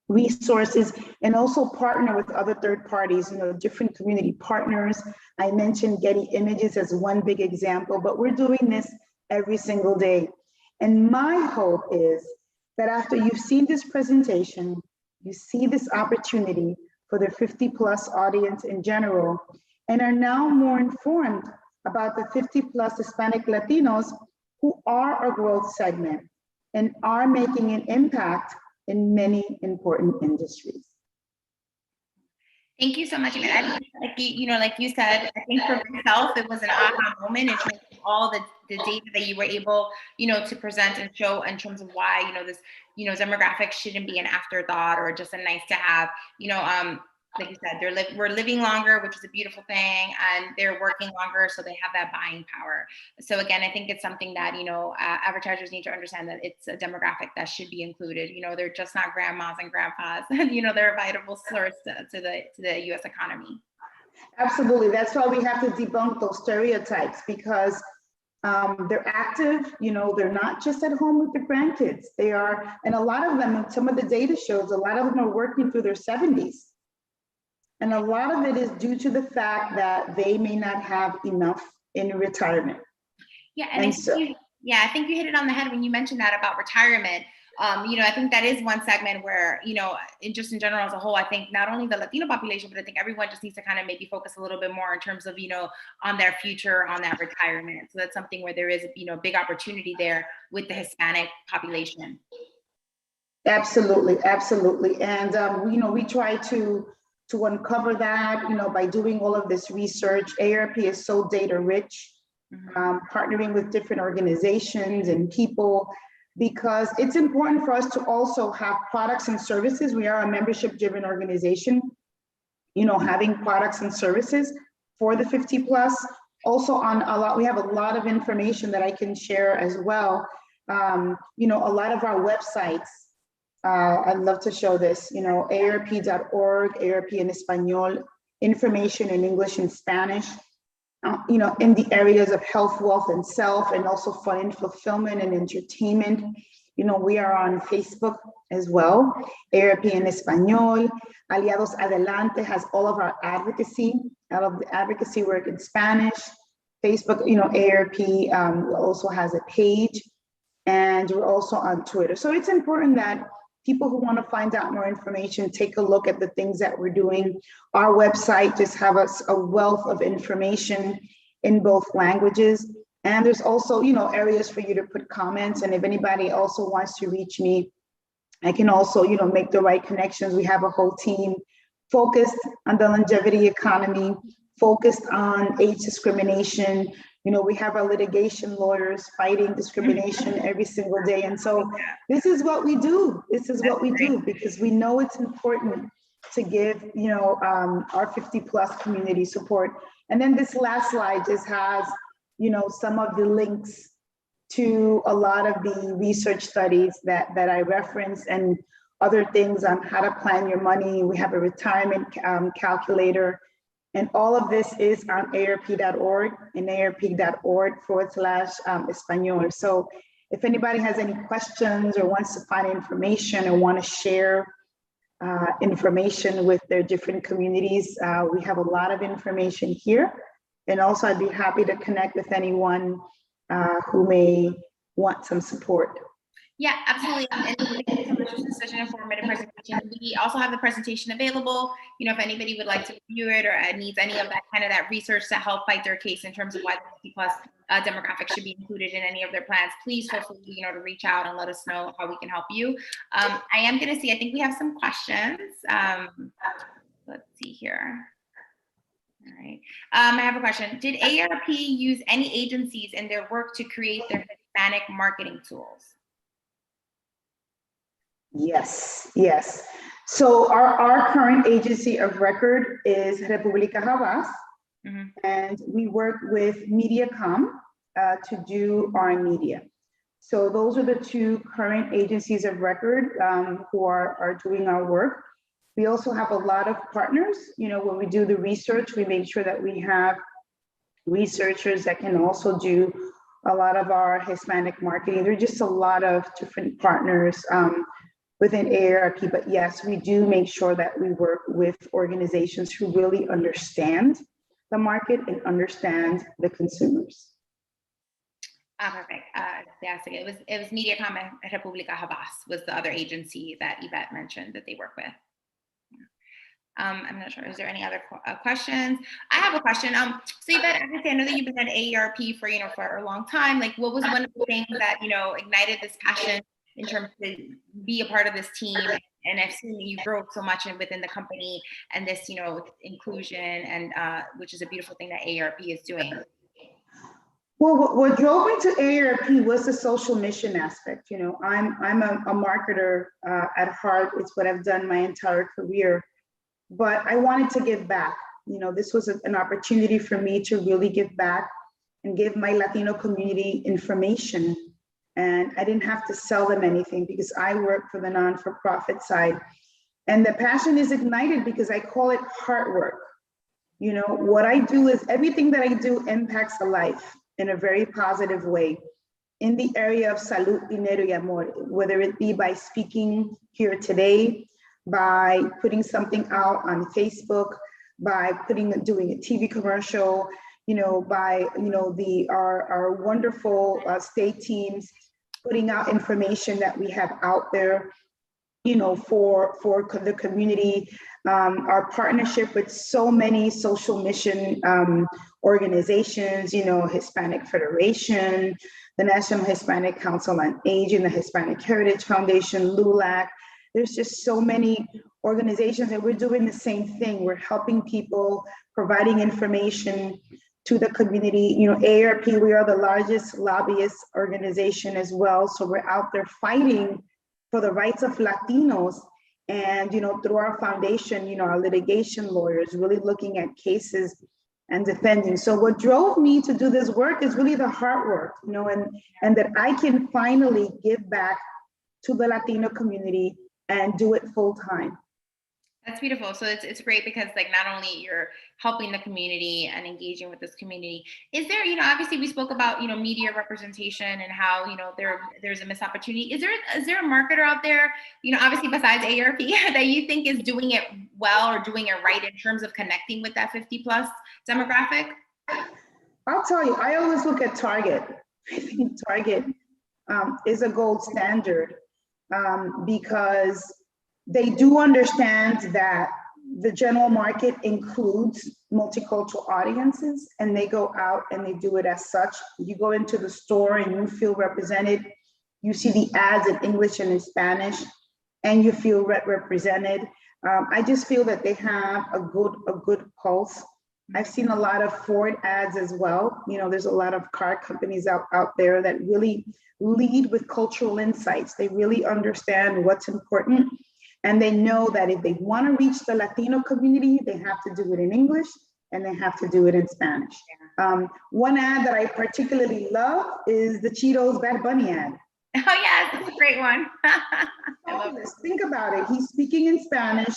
resources, and also partner with other third parties, different community partners. I mentioned Getty Images as one big example, but we're doing this every single day. And my hope is that after you've seen this presentation, you see this opportunity for the 50 plus audience in general, and are now more informed about the 50 plus Hispanic Latinos who are a growth segment and are making an impact in many important industries. Thank you so much, Yvette. I think, like you said, I think for myself, it was an aha moment in terms of all the data that you were able, to present and show in terms of why, this, demographics shouldn't be an afterthought or just a nice to have. Like you said, we're living longer, which is a beautiful thing, and they're working longer, so they have that buying power. So again, I think it's something that advertisers need to understand, that it's a demographic that should be included. They're just not grandmas and grandpas. They're a vital source to the U.S. economy. Absolutely, that's why we have to debunk those stereotypes, because they're active. They're not just at home with their grandkids. They are, and a lot of them, some of the data shows, a lot of them are working through their 70s. And a lot of it is due to the fact that they may not have enough in retirement. Yeah, and I think you hit it on the head when you mentioned that about retirement. I think that is one segment where, in general as a whole, I think not only the Latino population, but I think everyone just needs to kind of maybe focus a little bit more in terms of, on their future, on that retirement. So that's something where there is, a big opportunity there with the Hispanic population. Absolutely, absolutely. And, we try to uncover that, by doing all of this research. AARP is so data rich, partnering with different organizations and people, because it's important for us to also have products and services. We are a membership driven organization, having products and services for the 50 plus. Also we have a lot of information that I can share as well. A lot of our websites, I'd love to show this, AARP.org, AARP in Espanol, information in English and Spanish, in the areas of health, wealth, and self, and also fun and fulfillment and entertainment. We are on Facebook as well, AARP in Espanol. Aliados Adelante has all of our advocacy work in Spanish. Facebook, AARP also has a page, and we're also on Twitter. So it's important that people who want to find out more information, take a look at the things that we're doing. Our website just have us a wealth of information in both languages. And there's also, areas for you to put comments. And if anybody also wants to reach me, I can also, make the right connections. We have a whole team focused on the longevity economy, focused on age discrimination. We have our litigation lawyers fighting discrimination every single day. And so this is what we do. This is what we do, because we know it's important to give, our 50 plus community support. And then this last slide just has, some of the links to a lot of the research studies that I reference, and other things on how to plan your money. We have a retirement calculator. And all of this is on AARP.org and AARP.org/Espanol. So if anybody has any questions or wants to find information or want to share information with their different communities, we have a lot of information here. And also I'd be happy to connect with anyone who may want some support. Yeah, absolutely. And thank you so much for such an informative presentation. We also have the presentation available. If anybody would like to review it or needs any of that research to help fight their case in terms of why the 50 plus demographic should be included in any of their plans, please feel free, to reach out and let us know how we can help you. I am going to see, I think we have some questions. Let's see here. All right. I have a question. Did AARP use any agencies in their work to create their Hispanic marketing tools? Yes. So our current agency of record is República Havas, and we work with MediaCom to do our media. So those are the two current agencies of record who are doing our work. We also have a lot of partners. When we do the research, we make sure that we have researchers that can also do a lot of our Hispanic marketing. There are just a lot of different partners within AARP, but yes, we do make sure that we work with organizations who really understand the market and understand the consumers. Perfect. Yes, it was MediaCom and República Havas was the other agency that Yvette mentioned that they work with. I'm not sure. Is there any other questions? I have a question. So Yvette, I know that you've been at AARP for a long time. Like, what was one of the things that ignited this passion in terms to be a part of this team. And I've seen you grow so much within the company and this, inclusion, and which is a beautiful thing that AARP is doing. Well, what drove me to AARP was the social mission aspect. I'm a marketer at heart. It's what I've done my entire career, but I wanted to give back. This was an opportunity for me to really give back and give my Latino community information. And I didn't have to sell them anything because I work for the non-for-profit side. And the passion is ignited because I call it heart work. What I do is everything that I do impacts a life in a very positive way in the area of salud, dinero y amor, whether it be by speaking here today, by putting something out on Facebook, by doing a TV commercial, by our wonderful state teams putting out information that we have out there, for the community, our partnership with so many social mission organizations, Hispanic Federation, the National Hispanic Council on Aging, the Hispanic Heritage Foundation, LULAC. There's just so many organizations, and we're doing the same thing. We're helping people, providing information to the community. AARP, we are the largest lobbyist organization as well. So we're out there fighting for the rights of Latinos. And, through our foundation, our litigation lawyers really looking at cases and defending. So what drove me to do this work is really the hard work, and that I can finally give back to the Latino community and do it full time. That's beautiful. So it's great because not only you're helping the community and engaging with this community, is there, obviously we spoke about, media representation and how, there's a missed opportunity. Is there a marketer out there, obviously besides AARP that you think is doing it well or doing it right in terms of connecting with that 50+ demographic? I'll tell you, I always look at Target. I think Target is a gold standard because they do understand that the general market includes multicultural audiences, and they go out and they do it as such. You go into the store and you feel represented. You see the ads in English and in Spanish, and you feel represented. I just feel that they have a good pulse. I've seen a lot of Ford ads as well. There's a lot of car companies out there that really lead with cultural insights. They really understand what's important. And they know that if they want to reach the Latino community, they have to do it in English and they have to do it in Spanish. One ad that I particularly love is the Cheetos Bad Bunny ad. Oh yes, it's a great one. I love this. Think about it. He's speaking in Spanish.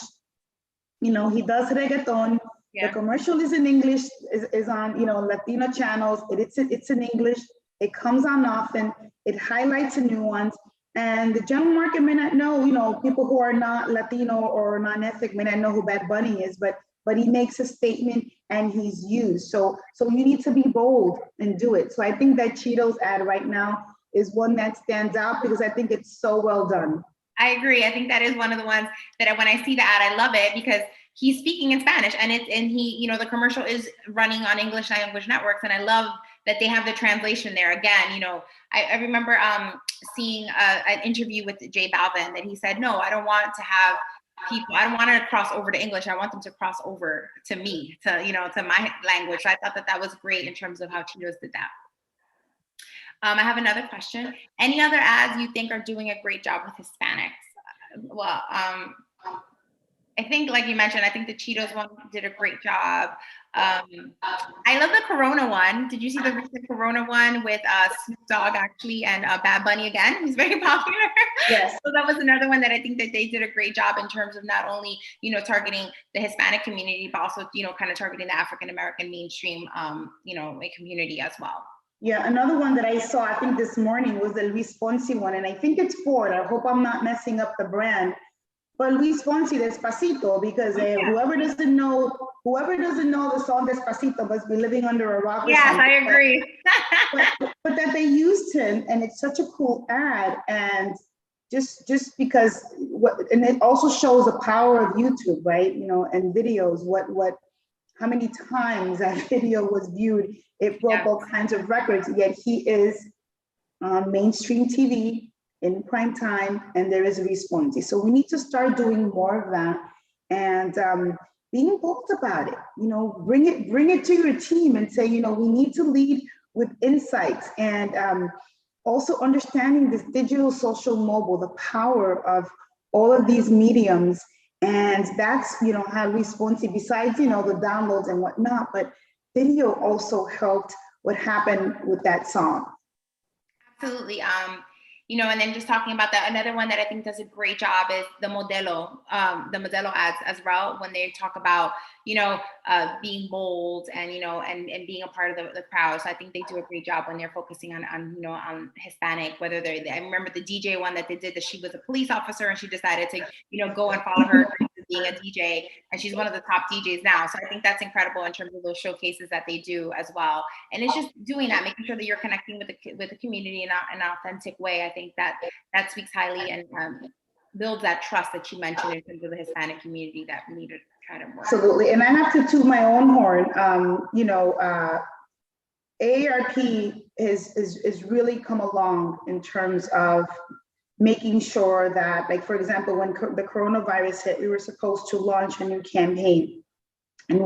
He does reggaeton. Yeah. The commercial is in English, is on Latino channels. It's in English. It comes on often. It highlights a nuance. And the general market may not know, people who are not Latino or non-ethnic may not know who Bad Bunny is, but he makes a statement and he's used. So you need to be bold and do it. So I think that Cheetos ad right now is one that stands out because I think it's so well done. I agree. I think that is one of the ones that when I see the ad, I love it because he's speaking in Spanish and he, the commercial is running on English language networks. And I love that they have the translation there. Again, I remember seeing an interview with J Balvin that he said, no, I don't want to have people, I don't want to cross over to English. I want them to cross over to me, to my language. So I thought that was great in terms of how Cheetos did that. I have another question. Any other ads you think are doing a great job with Hispanics? Well, I think, like you mentioned, I think the Cheetos one did a great job. I love the Corona one. Did you see the recent Corona one with Snoop Dogg actually and Bad Bunny again? He's very popular. Yes. So that was another one that I think that they did a great job in terms of not only, targeting the Hispanic community, but also, kind of targeting the African-American mainstream, community as well. Yeah, another one that I saw, I think this morning, was the Luis Fonsi one. And I think it's Ford. I hope I'm not messing up the brand. But Luis Fonsi, Despacito, because whoever doesn't know the song Despacito must be living under a rock. Yes, I agree. but that they used him, and it's such a cool ad, and just because and it also shows the power of YouTube, right? And videos, how many times that video was viewed. It broke all kinds of records. Yet he is on mainstream TV. in prime time, and there is a response. So we need to start doing more of that, and being bold about it. Bring it to your team and say, we need to lead with insights, and also understanding this digital, social, mobile, the power of all of these mediums. And that's, how responsive, besides, the downloads and whatnot, but video also helped what happened with that song. Absolutely. And then just talking about that, another one that I think does a great job is the Modelo ads as well, when they talk about, being bold and, and being a part of the crowd. So I think they do a great job when they're focusing on Hispanic, whether I remember the DJ one that they did, that she was a police officer and she decided to, go and follow her being a DJ, and she's one of the top DJs now. So I think that's incredible in terms of those showcases that they do as well. And it's just doing that, making sure that you're connecting with the community in an authentic way. I think that speaks highly and builds that trust that you mentioned in terms of the Hispanic community that we need to try to work. Absolutely, and I have to toot my own horn. AARP is really come along in terms of making sure that, like, for example, when the coronavirus hit, we were supposed to launch a new campaign. And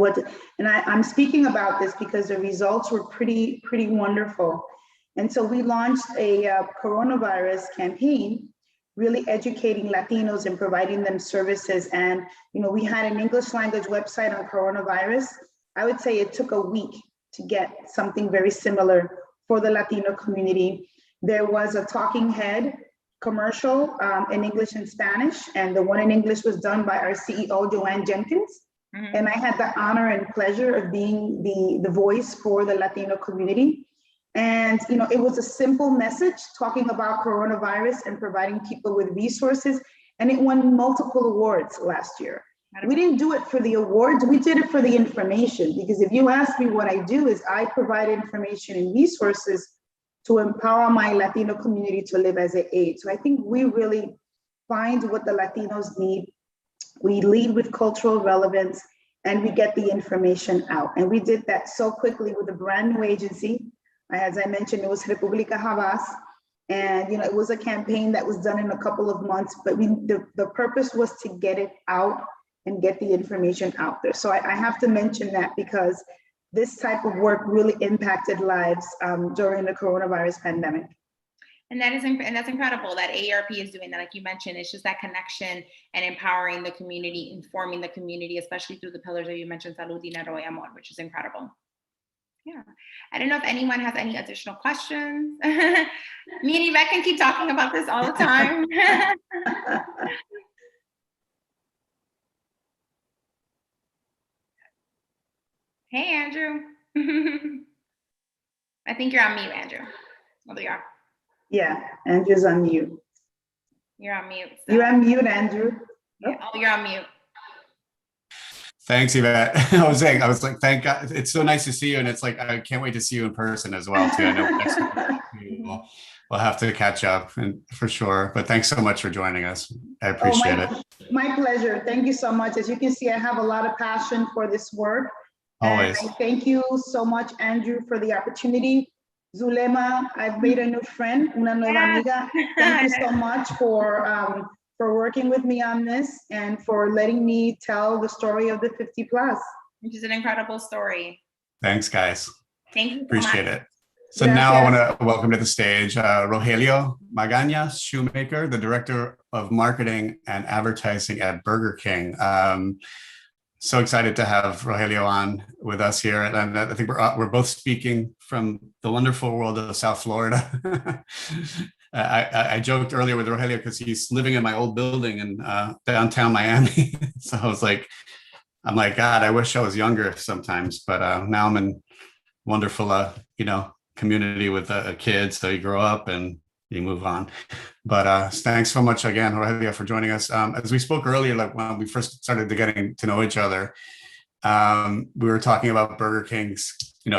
I'm speaking about this because the results were pretty wonderful. And so we launched a coronavirus campaign, really educating Latinos and providing them services. And, we had an English language website on coronavirus. I would say it took a week to get something very similar for the Latino community. There was a talking head commercial in English and Spanish, and the one in English was done by our CEO, Joanne Jenkins. Mm-hmm. And I had the honor and pleasure of being the voice for the Latino community. And, it was a simple message talking about coronavirus and providing people with resources. And it won multiple awards last year. We didn't do it for the awards, we did it for the information. Because if you ask me, what I do is I provide information and resources to empower my Latino community to live as they age. So I think we really find what the Latinos need. We lead with cultural relevance, and we get the information out. And we did that so quickly with a brand new agency. As I mentioned, it was República Havas. And it was a campaign that was done in a couple of months, but the purpose was to get it out and get the information out there. So I have to mention that, because this type of work really impacted lives during the coronavirus pandemic. And that's incredible that AARP is doing that. Like you mentioned, it's just that connection and empowering the community, informing the community, especially through the pillars that you mentioned, salud, dinero, y amor, which is incredible. Yeah. I don't know if anyone has any additional questions. Me and Yvette can keep talking about this all the time. Hey, Andrew. I think you're on mute, Andrew. Oh, you are. Yeah, Andrew's on mute. You're on mute. So. You're on mute, Andrew. Yeah. Oh, you're on mute. Thanks, Yvette. I was like, thank God. It's so nice to see you. And it's like, I can't wait to see you in person as well, too. I know next week we'll have to catch up, and for sure. But thanks so much for joining us. I appreciate it. My pleasure. Thank you so much. As you can see, I have a lot of passion for this work. Always. And thank you so much, Andrew, for the opportunity. Zulema, I've made a new friend, una nueva amiga. Thank you so much for working with me on this and for letting me tell the story of the 50 plus. Which is an incredible story. Thanks, guys. Thank you. Appreciate it. So now I want to welcome to the stage Rogelio Magaña Shoemaker, the Director of Marketing and Advertising at Burger King. So excited to have Rogelio on with us here. And I think we're both speaking from the wonderful world of South Florida. I joked earlier with Rogelio because he's living in my old building in downtown Miami. So I'm like, God, I wish I was younger sometimes, but now I'm in wonderful, community with a kid. So you grow up and you move on. But thanks so much again, Rogelio, for joining us. As we spoke earlier, like when we first started getting to know each other, we were talking about Burger King's,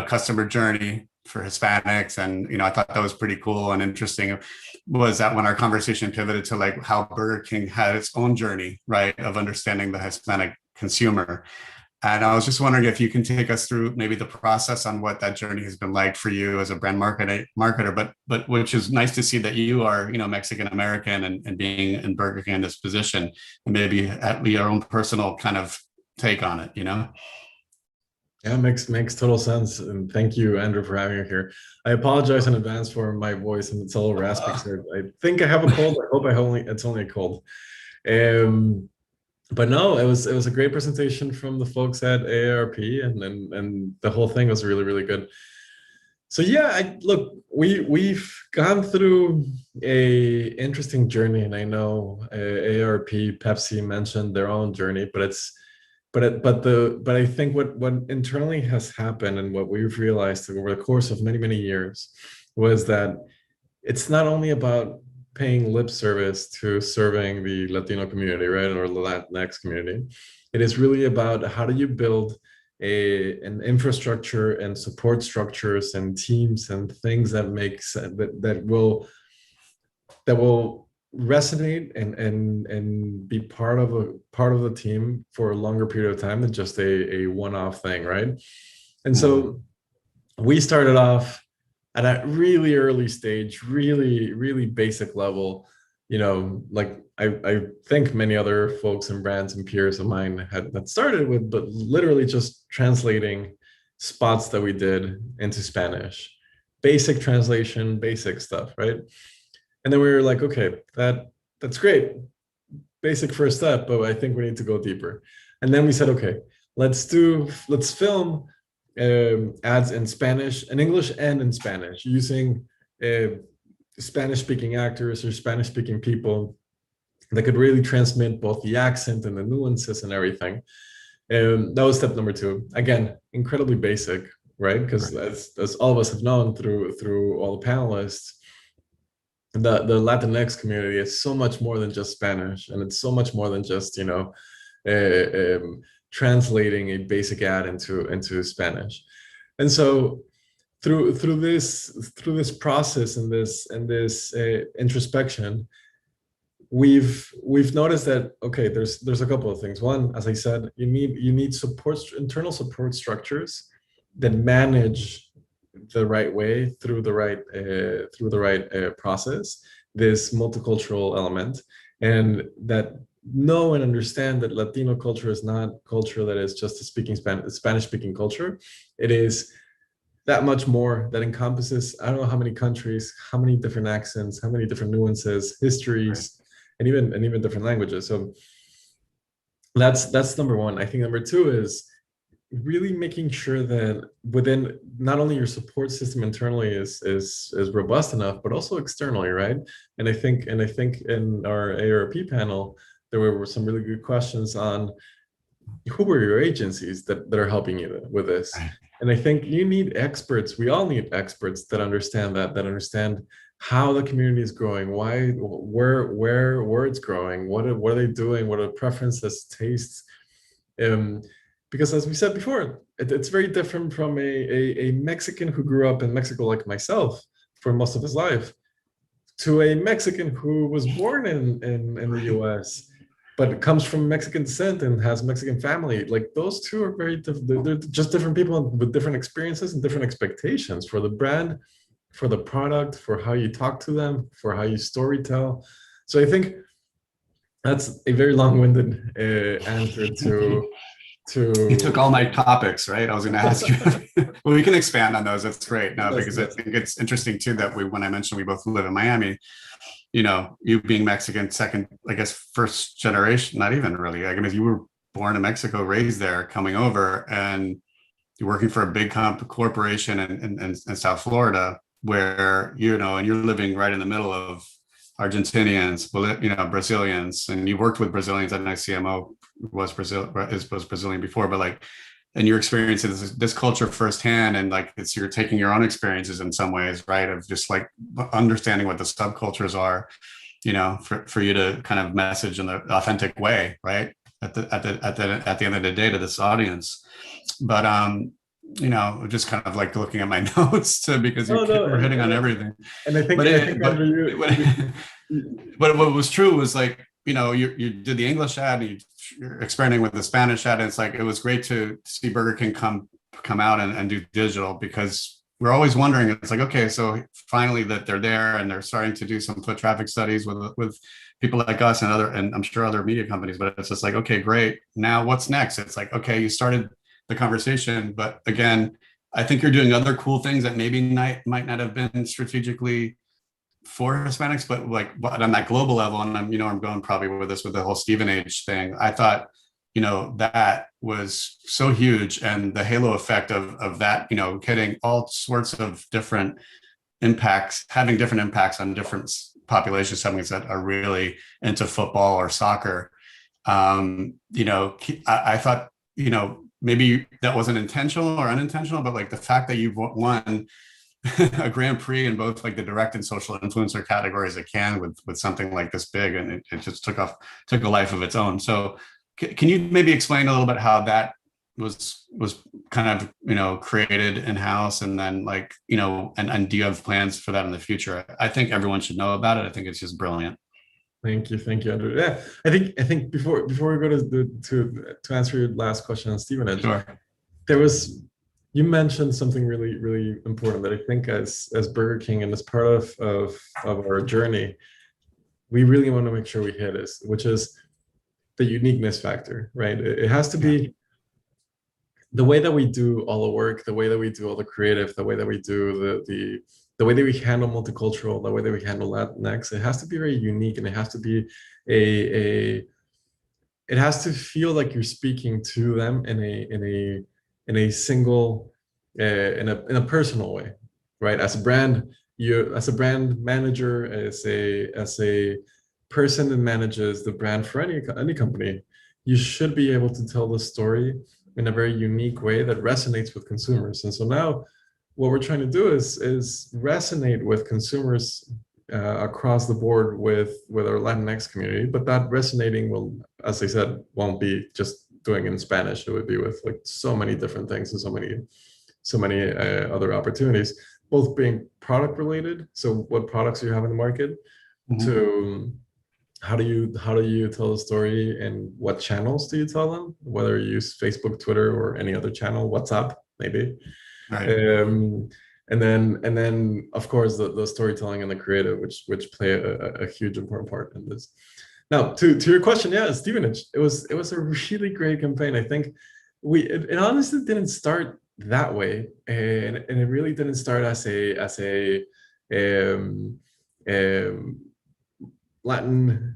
customer journey for Hispanics. And, I thought that was pretty cool and interesting. Was that when our conversation pivoted to like how Burger King had its own journey, right, of understanding the Hispanic consumer. And I was just wondering if you can take us through maybe the process on what that journey has been like for you as a brand marketer, but which is nice to see that you are, Mexican American and being in Burger King in this position, and maybe at your own personal kind of take on it, Yeah, makes total sense. And thank you, Andrew, for having me here. I apologize in advance for my voice and it's a little raspy. So I think I have a cold. I hope it's only a cold. But no, it was a great presentation from the folks at AARP, and the whole thing was really, really good. So yeah, look, we've gone through a interesting journey, and I know AARP, Pepsi mentioned their own journey, but I think what internally has happened and what we've realized over the course of many, many years was that it's not only about paying lip service to serving the Latino community, right, or the Latinx community. It is really about how do you build an infrastructure and support structures and teams and things that that will resonate and be part of the team for a longer period of time than just a one-off thing, right? And so we started off at a really early stage, really, really basic level, like I think many other folks and brands and peers of mine had started with, but literally just translating spots that we did into Spanish, basic translation, basic stuff, right? And then we were like, okay, that's great, basic first step, but I think we need to go deeper. And then we said, okay, let's film ads in Spanish, in English and in Spanish, using Spanish-speaking actors or Spanish-speaking people that could really transmit both the accent and the nuances and everything. That was step number 2. Again, incredibly basic, right? Because as all of us have known through all the panelists, the Latinx community is so much more than just Spanish, and it's so much more than just translating a basic ad into Spanish. And so through this process and this introspection, we've noticed that, okay, there's a couple of things. One, as I said, you need internal support structures that manage the right way through the right process, this multicultural element, and that know and understand that Latino culture is not culture that is just a Spanish-speaking culture. It is that much more, that encompasses, I don't know how many countries, how many different accents, how many different nuances, histories, and even different languages. So that's number 1. I think number 2 is really making sure that within not only your support system internally is robust enough, but also externally, right? And I think in our AARP panel, there were some really good questions on who were your agencies that are helping you with this. And I think you need experts. We all need experts that understand that understand how the community is growing, why, where it's growing, what are they doing, what are preferences, tastes. Because as we said before, it's very different from a Mexican who grew up in Mexico like myself for most of his life to a Mexican who was born in the US, but comes from Mexican descent and has Mexican family. Like, those two are very different. They're just different people with different experiences and different expectations for the brand, for the product, for how you talk to them, for how you storytell. So I think that's a very long-winded answer to You took all my topics, right? I was going to ask you. Well, we can expand on those. That's great. No, because I think it's interesting too that when I mentioned we both live in Miami, you being Mexican, second, I guess, first generation, not even really. I mean, you were born in Mexico, raised there, coming over, and you're working for a big corporation in South Florida, where and you're living right in the middle of Argentinians, Brazilians, and you've worked with Brazilians. I know CMO was Brazilian before, but and you're experiencing this culture firsthand, and you're taking your own experiences in some ways, right? Of just understanding what the subcultures are, for you to kind of message in the authentic way, right? At the end of the day to this audience. But just kind of looking at my notes too, because we're hitting on everything. And I think, but what was true was you did the English ad, you're experimenting with the Spanish ad, and it's like, it was great to see Burger King come out and do digital, because we're always wondering, it's like, okay, so finally that they're there and they're starting to do some foot traffic studies with people like us and I'm sure other media companies, but it's just like, okay, great. Now what's next? It's like, okay, you started the conversation, but again, I think you're doing other cool things that maybe might not have been strategically for Hispanics, but on that global level, and I'm going probably with this with the whole Stevenage thing. I thought, that was so huge, and the halo effect of that, getting all sorts of different impacts, having different impacts on different population segments that are really into football or soccer. I thought, maybe that wasn't intentional or unintentional, but like the fact that you've won a Grand Prix in both like the direct and social influencer categories at Cannes with something like this big, and it just took a life of its own. So can you maybe explain a little bit how that was kind of, created in-house, and then and do you have plans for that in the future? I think everyone should know about it. I think it's just brilliant. Thank you, Andrew. Yeah, I think before we go to answer your last question on Stevenage, sure. You mentioned something really, really important that I think as Burger King and as part of our journey, we really want to make sure we hit is, which is the uniqueness factor, right? It has to be the way that we do all the work, the way that we do all the creative, the way that we do the way that we handle multicultural, the way that we handle Latinx. It has to be very unique, and it has to be it has to feel like you're speaking to them in a single, in a personal way, right? As a brand, as a brand manager, as a person that manages the brand for any company, you should be able to tell the story in a very unique way that resonates with consumers. And so now, what we're trying to do is resonate with consumers across the board with our Latinx community, but that resonating will, as I said, won't be just doing in Spanish. It would be with like so many different things and so many other opportunities, both being product related. So what products do you have in the market? Mm-hmm. To how do you tell the story, and what channels do you tell them? Whether you use Facebook, Twitter, or any other channel, WhatsApp, maybe. Right. And then of course the storytelling and the creative, which play a huge important part in this. Now to your question, yeah, Stevenage, it was a really great campaign. I think it honestly didn't start that way, and it really didn't start as a Latin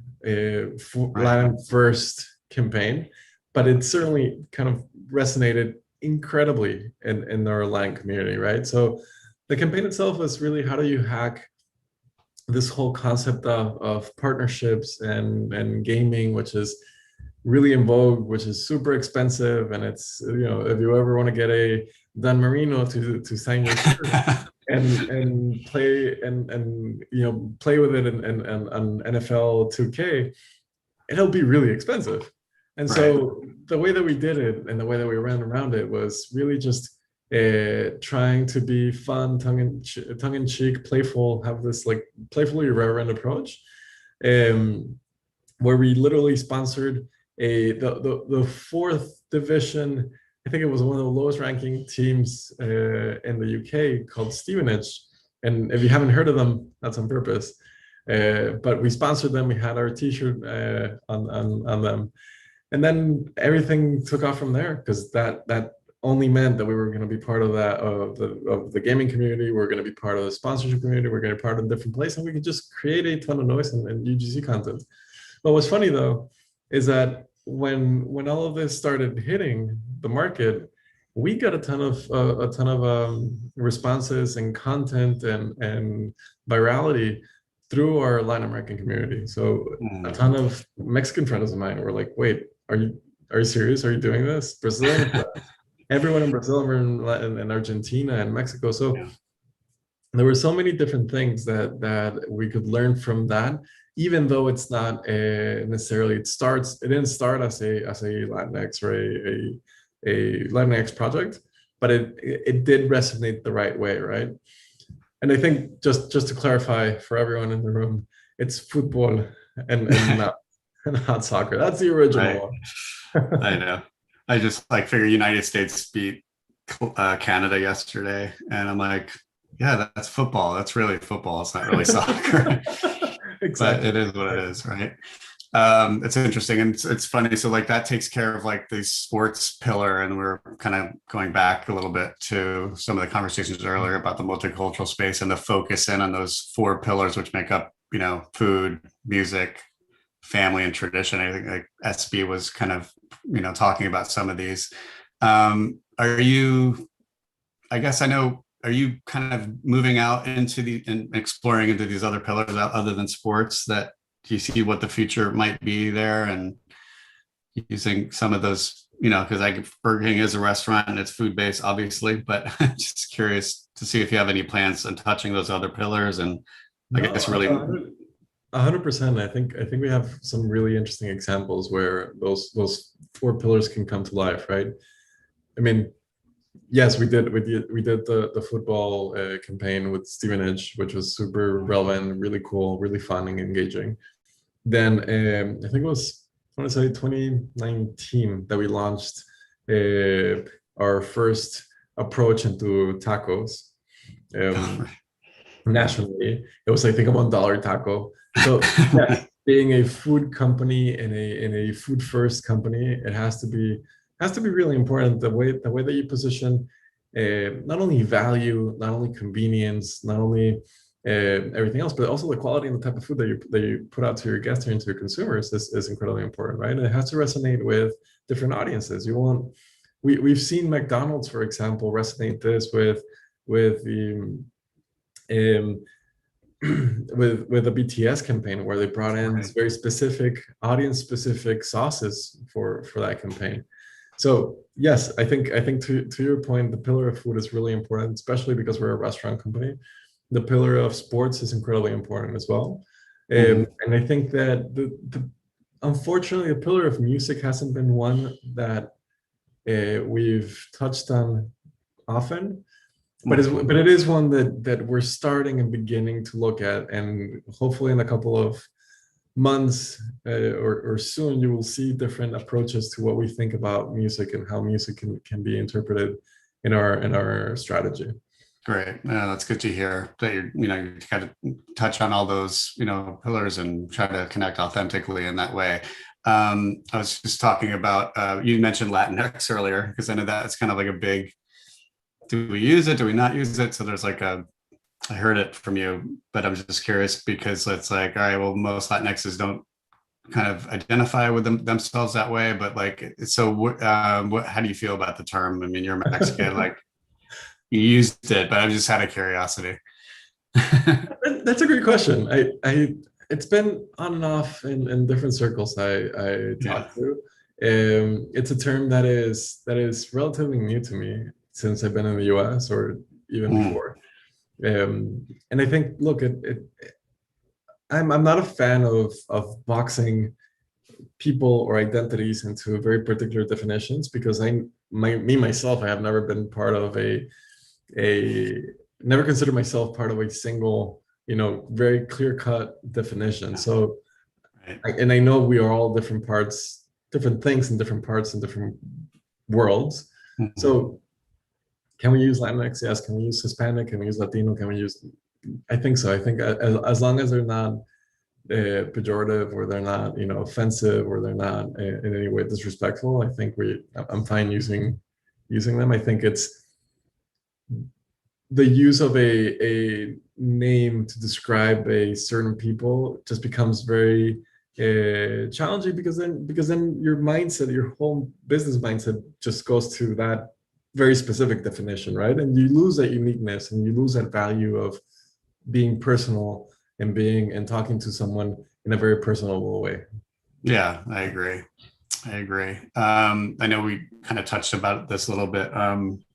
first campaign, but it certainly kind of resonated incredibly in our Latin community, right? So the campaign itself was really, how do you hack this whole concept of partnerships and gaming, which is really in vogue, which is super expensive, and it's, if you ever want to get a Dan Marino to sign your shirt and play play with it and NFL 2K, it'll be really expensive. And so the way that we did it and the way that we ran around it was really just trying to be fun, tongue-in-cheek, playful, have this like playfully irreverent approach, where we literally sponsored the fourth division. I think it was one of the lowest ranking teams in the UK, called Stevenage. And if you haven't heard of them, that's on purpose. But we sponsored them. We had our T-shirt on them. And then everything took off from there, because that only meant that we were going to be part of that, of the gaming community. We're going to be part of the sponsorship community. We're going to be part of a different place, and we could just create a ton of noise and UGC content. But what's funny though is that when all of this started hitting the market, we got a ton of responses and content and virality through our Latin American community. So a ton of Mexican friends of mine were like, "Wait, are you serious? Are you doing this?" Brazil, everyone in Brazil, and Argentina and Mexico. So there were so many different things that we could learn from that, even though it's not necessarily, it didn't start as a Latinx or a Latinx project, but it did resonate the right way, right? And I think just to clarify for everyone in the room, it's football and not Not soccer. That's the original one. I know. I just like figure United States beat Canada yesterday, and I'm like, yeah, that's football. That's really football. It's not really soccer. Exactly. But it is what it is, right? It's interesting, and it's funny. So like that takes care of like the sports pillar, and we're kind of going back a little bit to some of the conversations earlier about the multicultural space and the focus in on those four pillars, which make up, food, music, family, and tradition. I think like SB was kind of, talking about some of these. Are you, I guess I know, are you kind of moving out into and exploring into these other pillars other than sports? That do you see what the future might be there, and using some of those, because Burger King is a restaurant and it's food based, obviously, but just curious to see if you have any plans on touching those other pillars, and I guess really 100%. I think we have some really interesting examples where those four pillars can come to life, right? I mean, yes, we did the football campaign with Stevenage, which was super relevant, really cool, really fun and engaging. Then I think it was, I want to say 2019 that we launched our first approach into tacos nationally. It was, I think, a $1 taco. So yeah, being a food company and a food first company, it has to be really important the way that you position not only value, not only convenience, not only everything else, but also the quality and the type of food that you put out to your guests or into your consumers is incredibly important, right? And it has to resonate with different audiences. We've seen McDonald's, for example, resonate this with the with the BTS campaign, where they brought in very specific audience specific sauces for that campaign. So yes, I think to your point, the pillar of food is really important, especially because we're a restaurant company. The pillar of sports is incredibly important as well. And I think that unfortunately, the pillar of music hasn't been one that we've touched on often, but it is one that we're starting and beginning to look at, and hopefully in a couple of months or soon, you will see different approaches to what we think about music and how music can be interpreted in our strategy. Great. That's good to hear that you kind of touch on all those, pillars and try to connect authentically in that way. I was just talking about, you mentioned Latinx earlier, because I know that's kind of like a big, do we use it? Do we not use it? So there's like I heard it from you, but I'm just curious because it's like, all right, well, most Latinxes don't kind of identify with themselves that way, but like, so how do you feel about the term? I mean, you're Mexican, like you used it, but I'm just out of curiosity. That's a great question. It's been on and off in different circles I talk to. It's a term that is relatively new to me since I've been in the US or even before. And I think, look, I'm not a fan of boxing people or identities into very particular definitions, because myself, I have never been part of never considered myself part of a single, very clear-cut definition. So, and I know we are all different things in different parts in different worlds. So can we use Latinx? Yes. Can we use Hispanic? Can we use Latino? I think so. I think as long as they're not pejorative, or they're not, offensive, or they're not in any way disrespectful, I think I'm fine using them. I think it's the use of a name to describe a certain people just becomes very challenging, because then your mindset, your whole business mindset, just goes to that very specific definition, right? And you lose that uniqueness, and you lose that value of being personal and talking to someone in a very personal way. Yeah, I agree. I know we kind of touched about this a little bit.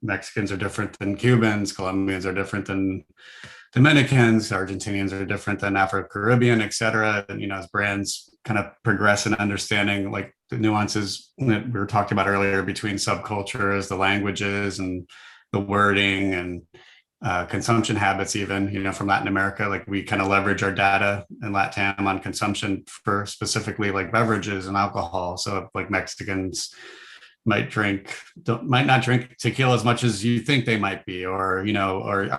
Mexicans are different than Cubans, Colombians are different than Dominicans, Argentinians are different than Afro-Caribbean, et cetera. And, as brands kind of progress in understanding like the nuances that we were talking about earlier between subcultures, the languages and the wording, and consumption habits, even, from Latin America. Like we kind of leverage our data in LATAM on consumption for specifically like beverages and alcohol. So like Mexicans might not drink tequila as much as you think they might be, or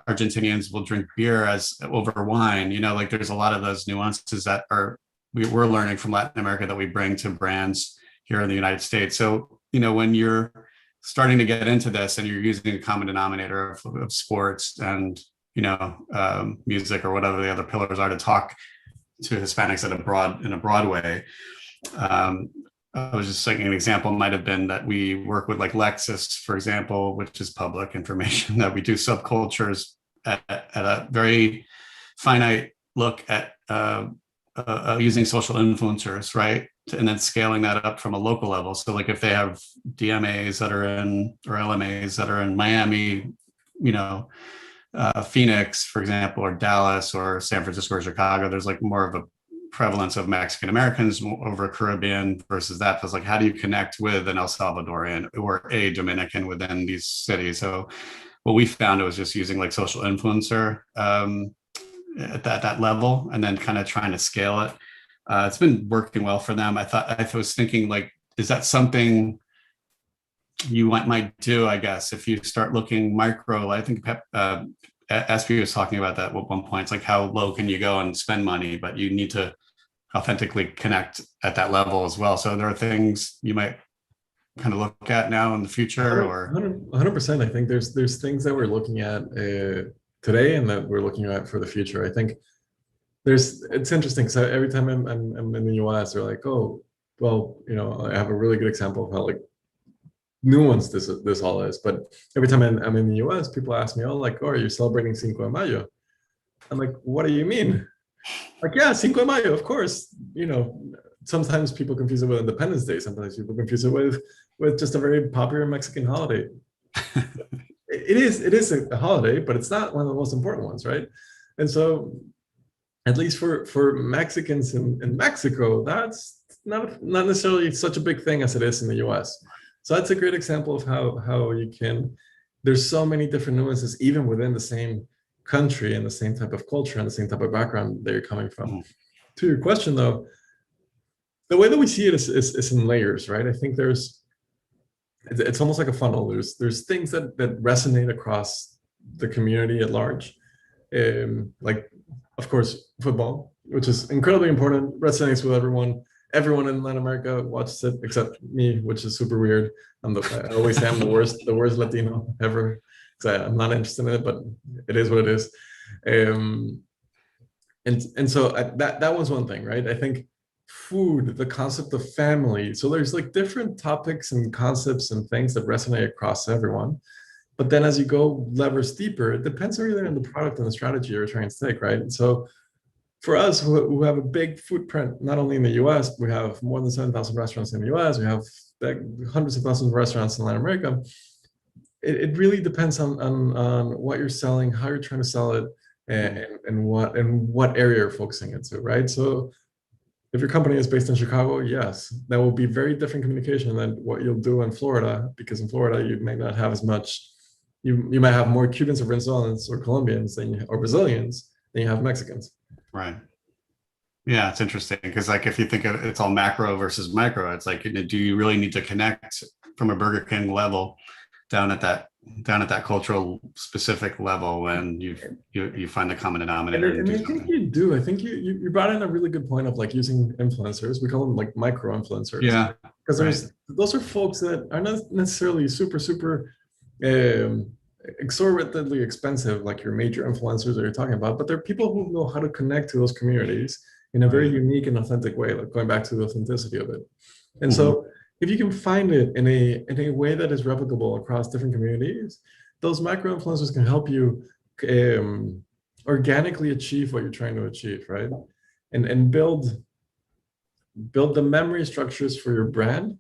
Argentinians will drink beer as over wine. Like there's a lot of those nuances that we're learning from Latin America that we bring to brands here in the United States. So, when you're starting to get into this and you're using a common denominator of sports and, music or whatever the other pillars are to talk to Hispanics in a broad way. I was just thinking an example might have been that we work with like Lexus, for example, which is public information, that we do subcultures at a very finite look at using social influencers, right? And then scaling that up from a local level. So like if they have DMAs that are or LMAs that are in Miami, Phoenix, for example, or Dallas or San Francisco or Chicago, there's like more of a prevalence of Mexican Americans over Caribbean versus that. So it's like, how do you connect with an El Salvadorian or a Dominican within these cities? So what we found, it was just using like social influencer at that level, and then kind of trying to scale it. It's been working well for them. I was thinking like, is that something you might do, I guess, if you start looking micro? I think SB was talking about that at one point. It's like, how low can you go and spend money, but you need to authentically connect at that level as well. So there are things you might kind of look at now in the future, or 100%. I think there's things that we're looking at today and that we're looking at for the future. I think it's interesting. So every time I'm in the US, they're like, oh, well, I have a really good example of how like nuanced this all is. But every time I'm in the US, people ask me, oh, like, oh, are you celebrating Cinco de Mayo? I'm like, what do you mean? Like, yeah, Cinco de Mayo, of course. Sometimes people confuse it with Independence Day. Sometimes people confuse it with just a very popular Mexican holiday. It is a holiday, but it's not one of the most important ones, right? And so, at least for Mexicans in Mexico, that's not necessarily such a big thing as it is in the US. So that's a great example of how you can, there's so many different nuances, even within the same country and the same type of culture and the same type of background that you're coming from. Mm-hmm. To your question though, the way that we see it is in layers, right? I think it's almost like a funnel. There's things that resonate across the community at large. Like, of course, football, which is incredibly important, resonates with everyone. Everyone in Latin America watches it except me, which is super weird. I always say I'm the worst Latino ever. So I'm not interested in it, but it is what it is. And so that was one thing, right? I think food, the concept of family. So there's like different topics and concepts and things that resonate across everyone. But then as you go levels deeper, it depends really on the product and the strategy you're trying to take, right? And so for us, who have a big footprint, not only in the US, we have more than 7,000 restaurants in the US, we have hundreds of thousands of restaurants in Latin America. It really depends on what you're selling, how you're trying to sell it, and what area you're focusing into, right? So if your company is based in Chicago, yes, that will be very different communication than what you'll do in Florida, because in Florida, you may not have as much, you might have more Cubans or Venezuelans or Colombians or Brazilians than you have Mexicans. Right. Yeah, it's interesting because like if you think of it's all macro versus micro, it's like, do you really need to connect from a Burger King level down at that cultural specific level when you find the common denominator? And I think you do. I think you brought in a really good point of like using influencers. We call them like micro influencers. Yeah. Because those are folks that are not necessarily super exorbitantly expensive like your major influencers that you're talking about, but they're people who know how to connect to those communities in a very unique and authentic way, like going back to the authenticity of it. And so if you can find it in a way that is replicable across different communities, those micro influencers can help you organically achieve what you're trying to achieve, right? And build the memory structures for your brand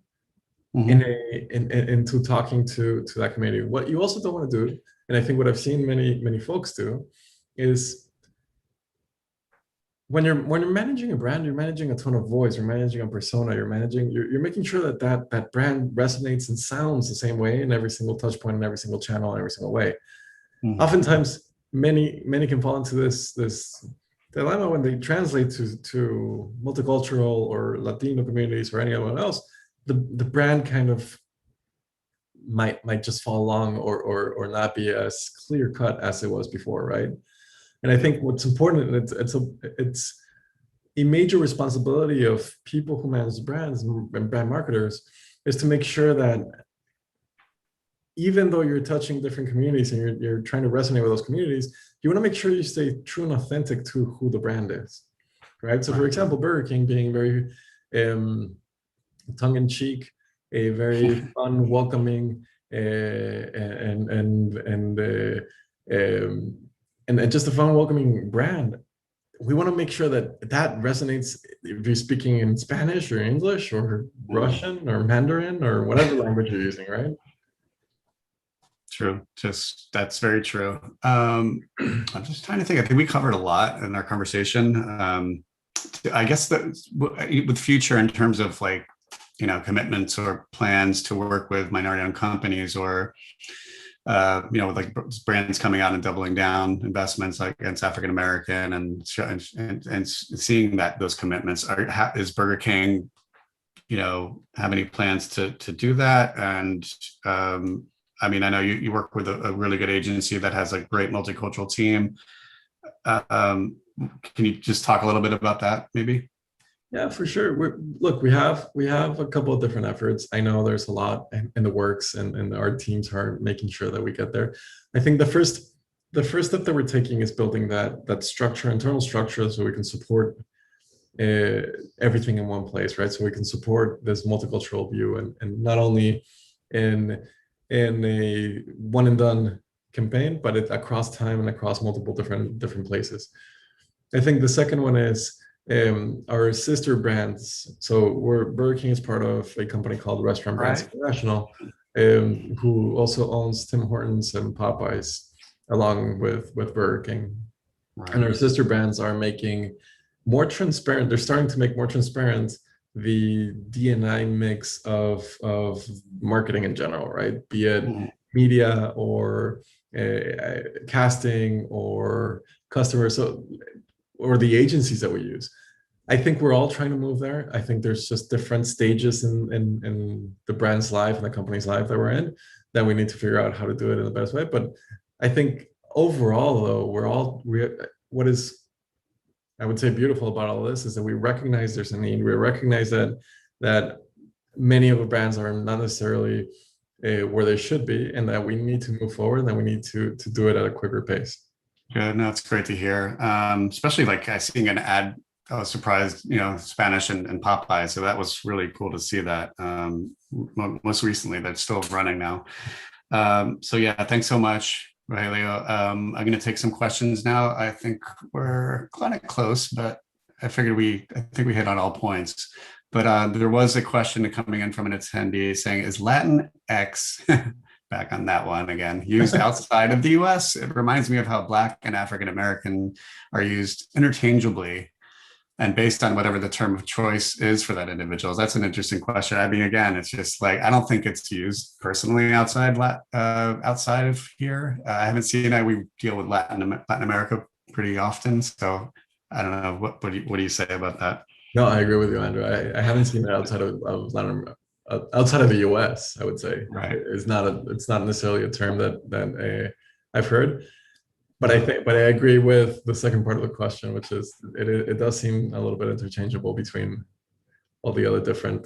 into talking to that community. What you also don't want to do, and I think what I've seen many folks do, is when you're managing a brand, you're managing a tone of voice, you're managing a persona, you're making sure that brand resonates and sounds the same way in every single touch point, in every single channel, in every single way. Oftentimes many can fall into this dilemma when they translate to multicultural or Latino communities or anyone else. The brand kind of might just fall along or not be as clear cut as it was before, right? And I think what's important, it's a major responsibility of people who manage brands and brand marketers, is to make sure that even though you're touching different communities and you're trying to resonate with those communities, you want to make sure you stay true and authentic to who the brand is, right? So for example, Burger King being very tongue-in-cheek, a very fun, welcoming, and just a fun, welcoming brand. We want to make sure that resonates if you're speaking in Spanish or English or Russian or Mandarin or whatever language you're using, right? True. That's very true. I'm just trying to think. I think we covered a lot in our conversation. I guess that with future, in terms of like, commitments or plans to work with minority-owned companies, or with like brands coming out and doubling down investments like against African American and seeing that those commitments is Burger King, have any plans to do that? And I know you work with a really good agency that has a great multicultural team. Can you just talk a little bit about that, maybe? Yeah, for sure. We have a couple of different efforts. I know there's a lot in the works, and our teams are making sure that we get there. I think the first step that we're taking is building that structure, internal structure, so we can support everything in one place, right? So we can support this multicultural view, and not only in a one and done campaign, but across time and across multiple different places. I think the second one is our sister brands. So Burger King is part of a company called Restaurant Brands International, who also owns Tim Hortons and Popeyes, along with Burger King. Right. And our sister brands are making more transparent. They're starting to make more transparent the D&I mix of marketing in general, right? Be it media or casting or customers, or the agencies that we use. I think we're all trying to move there. I think there's just different stages in the brand's life and the company's life that we're in, that we need to figure out how to do it in the best way. But I think overall, though, what is, I would say, beautiful about all this is that we recognize there's a need. We recognize that many of the brands are not necessarily where they should be, and that we need to move forward, and that we need to do it at a quicker pace. Good. No, it's great to hear. Especially like seeing an ad. I was surprised, Spanish and Popeye. So that was really cool to see that. Most recently, that's still running now. So yeah, thanks so much, Rogelio. I'm going to take some questions now. I think we're kind of close, but I think we hit on all points. But there was a question coming in from an attendee saying, is Latinx, back on that one again, used outside of the US? It reminds me of how Black and African American are used interchangeably and based on whatever the term of choice is for that individual. That's an interesting question. Again, it's just like, I don't think it's used personally outside of here. I haven't seen it. We deal with Latin America pretty often. So I don't know. What do you say about that? No, I agree with you, Andrew. I haven't seen it outside of Latin, outside of the U.S. I would say. Right. It's not necessarily a term that I've heard, but I agree with the second part of the question, which is it does seem a little bit interchangeable between all the other different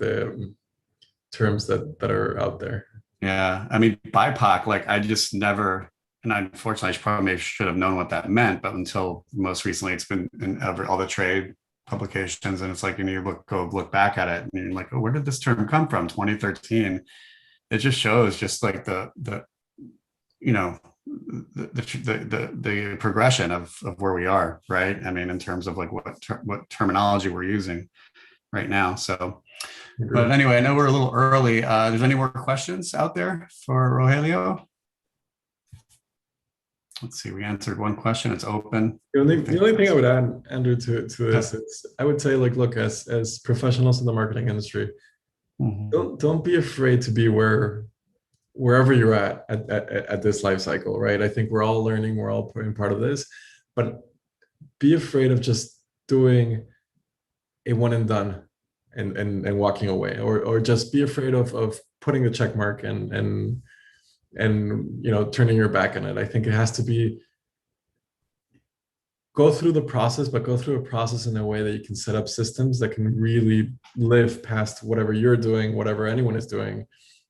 terms that are out there. Yeah, BIPOC. Like I just never. And unfortunately, I probably should have known what that meant, but until most recently, it's been in all the trade publications, and it's like, you go look back at it, and you're like, oh, where did this term come from? 2013. It just shows just like the progression of where we are, right? In terms of like what terminology we're using right now. So, but anyway, I know we're a little early. There's any more questions out there for Rogelio? Let's see, we answered one question, it's open. The only thing I would add, Andrew, to this is, I would say, like, look, as professionals in the marketing industry, don't be afraid to be where wherever you're at this life cycle, right? I think we're all learning, we're all putting part of this, but be afraid of just doing a one and done and walking away, or just be afraid of putting the check mark and turning your back on it. I think it has to be, go through the process, but go through a process in a way that you can set up systems that can really live past whatever you're doing, whatever anyone is doing,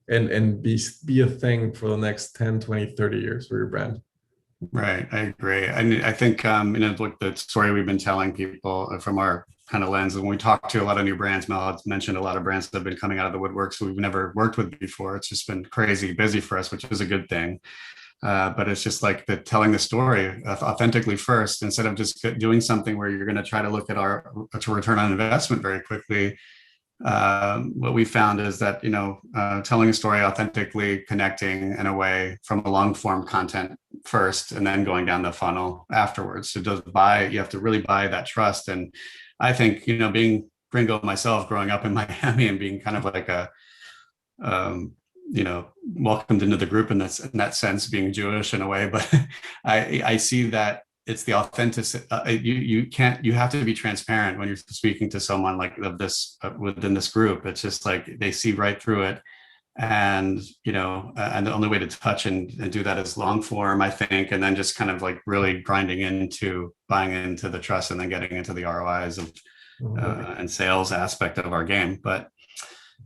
and be a thing for the next 10, 20, 30 years for your brand. Right, I agree. And I think, look, the story we've been telling people from our kind of lens, and when we talk to a lot of new brands, Mel had mentioned a lot of brands that have been coming out of the woodwork, so we've never worked with before. It's just been crazy busy for us, which is a good thing. But it's just like telling the story authentically first, instead of just doing something where you're going to try to look at our return on investment very quickly. What we found is that, telling a story authentically, connecting in a way from a long form content first, and then going down the funnel afterwards. So you have to really buy that trust. And I think, being gringo myself, growing up in Miami and being kind of like welcomed into the group in that sense, being Jewish in a way, but I see that it's the authenticity. You have to be transparent when you're speaking to someone like this within this group. It's just like they see right through it, and and the only way to touch and do that is long form, I think, and then just kind of like really grinding into buying into the trust, and then getting into the ROIs of and sales aspect of our game. But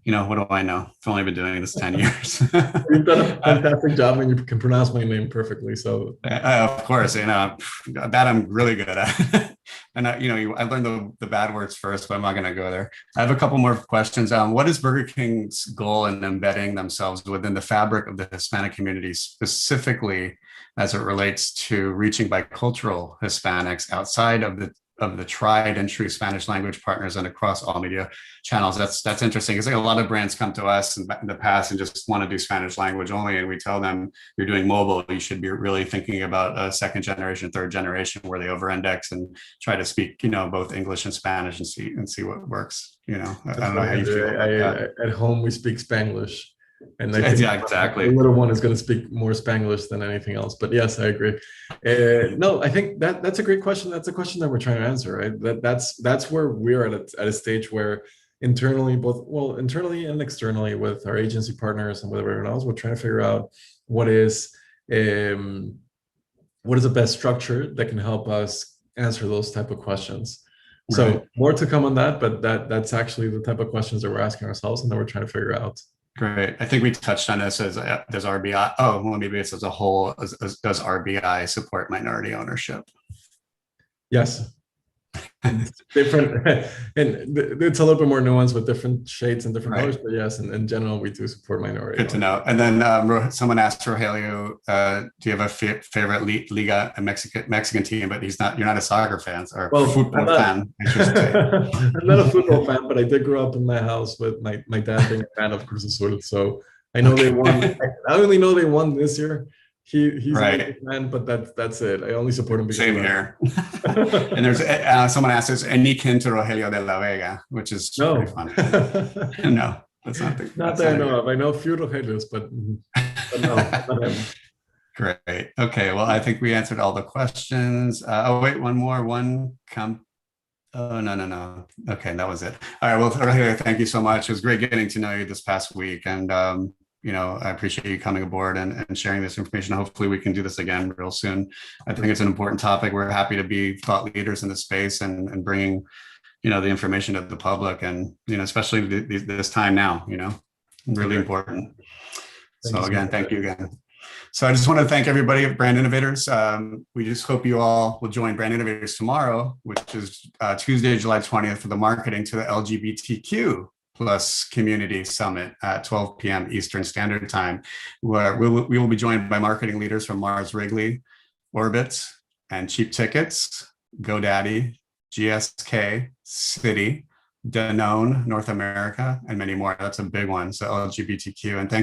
what do I know? I've only been doing this 10 years. You've done a fantastic job, and you can pronounce my name perfectly. So of course, that I'm really good at. And I learned the bad words first, but I'm not going to go there. I have a couple more questions. What is Burger King's goal in embedding themselves within the fabric of the Hispanic community, specifically as it relates to reaching bicultural Hispanics outside of the tried and true Spanish language partners and across all media channels? That's interesting, because a lot of brands come to us in the past and just want to do Spanish language only, and we tell them, you're doing mobile, you should be really thinking about a second generation, third generation, where they over-index and try to speak both English and Spanish and see what works. I don't know how you feel about that. At home we speak Spanglish, and I think exactly. the little one is going to speak more Spanglish than anything else. But yes, I agree. No, I think that's a great question. That's a question that we're trying to answer, right? That's where we're at a stage where internally and externally, with our agency partners and with everyone else, we're trying to figure out what is the best structure that can help us answer those type of questions. Right. So more to come on that, but that's actually the type of questions that we're asking ourselves, and that we're trying to figure out. Great. I think we touched on this as does RBI. Oh, well, maybe it's as a whole. Does RBI support minority ownership? Yes. Different, and it's a little bit more nuanced with different shades and different colors, but yes, in general, we do support minority. Good to know. And then someone asked Rogelio, do you have a favorite Liga, a Mexican team? But you're not a soccer fan or football fan, I should say. I'm not a football fan, but I did grow up in my house with my dad being a fan of Cruz Azul. So I know they won. I only know they won this year. He's right. a man, but that's it. I only support him because same here. And there's someone asked, is any kin to Rogelio de la Vega, which is pretty fun. No, that's not the. Not that I know of. I know a few Rogelios, but no, not him. Great. Okay. Well, I think we answered all the questions. Oh wait, one more. Oh no. Okay, that was it. All right. Well, Rogelio, thank you so much. It was great getting to know you this past week, and I appreciate you coming aboard and sharing this information. Hopefully we can do this again real soon. I think it's an important topic. We're happy to be thought leaders in the space and bringing, the information to the public, and, especially this time now, really important. So again, thank you again. So I just want to thank everybody at Brand Innovators. We just hope you all will join Brand Innovators tomorrow, which is Tuesday, July 20th, for the Marketing to the LGBTQ Plus Community Summit at 12 p.m. Eastern Standard Time, where we will be joined by marketing leaders from Mars Wrigley, Orbit, and Cheap Tickets, GoDaddy, GSK, Citi, Danone, North America, and many more. That's a big one. So LGBTQ. And thank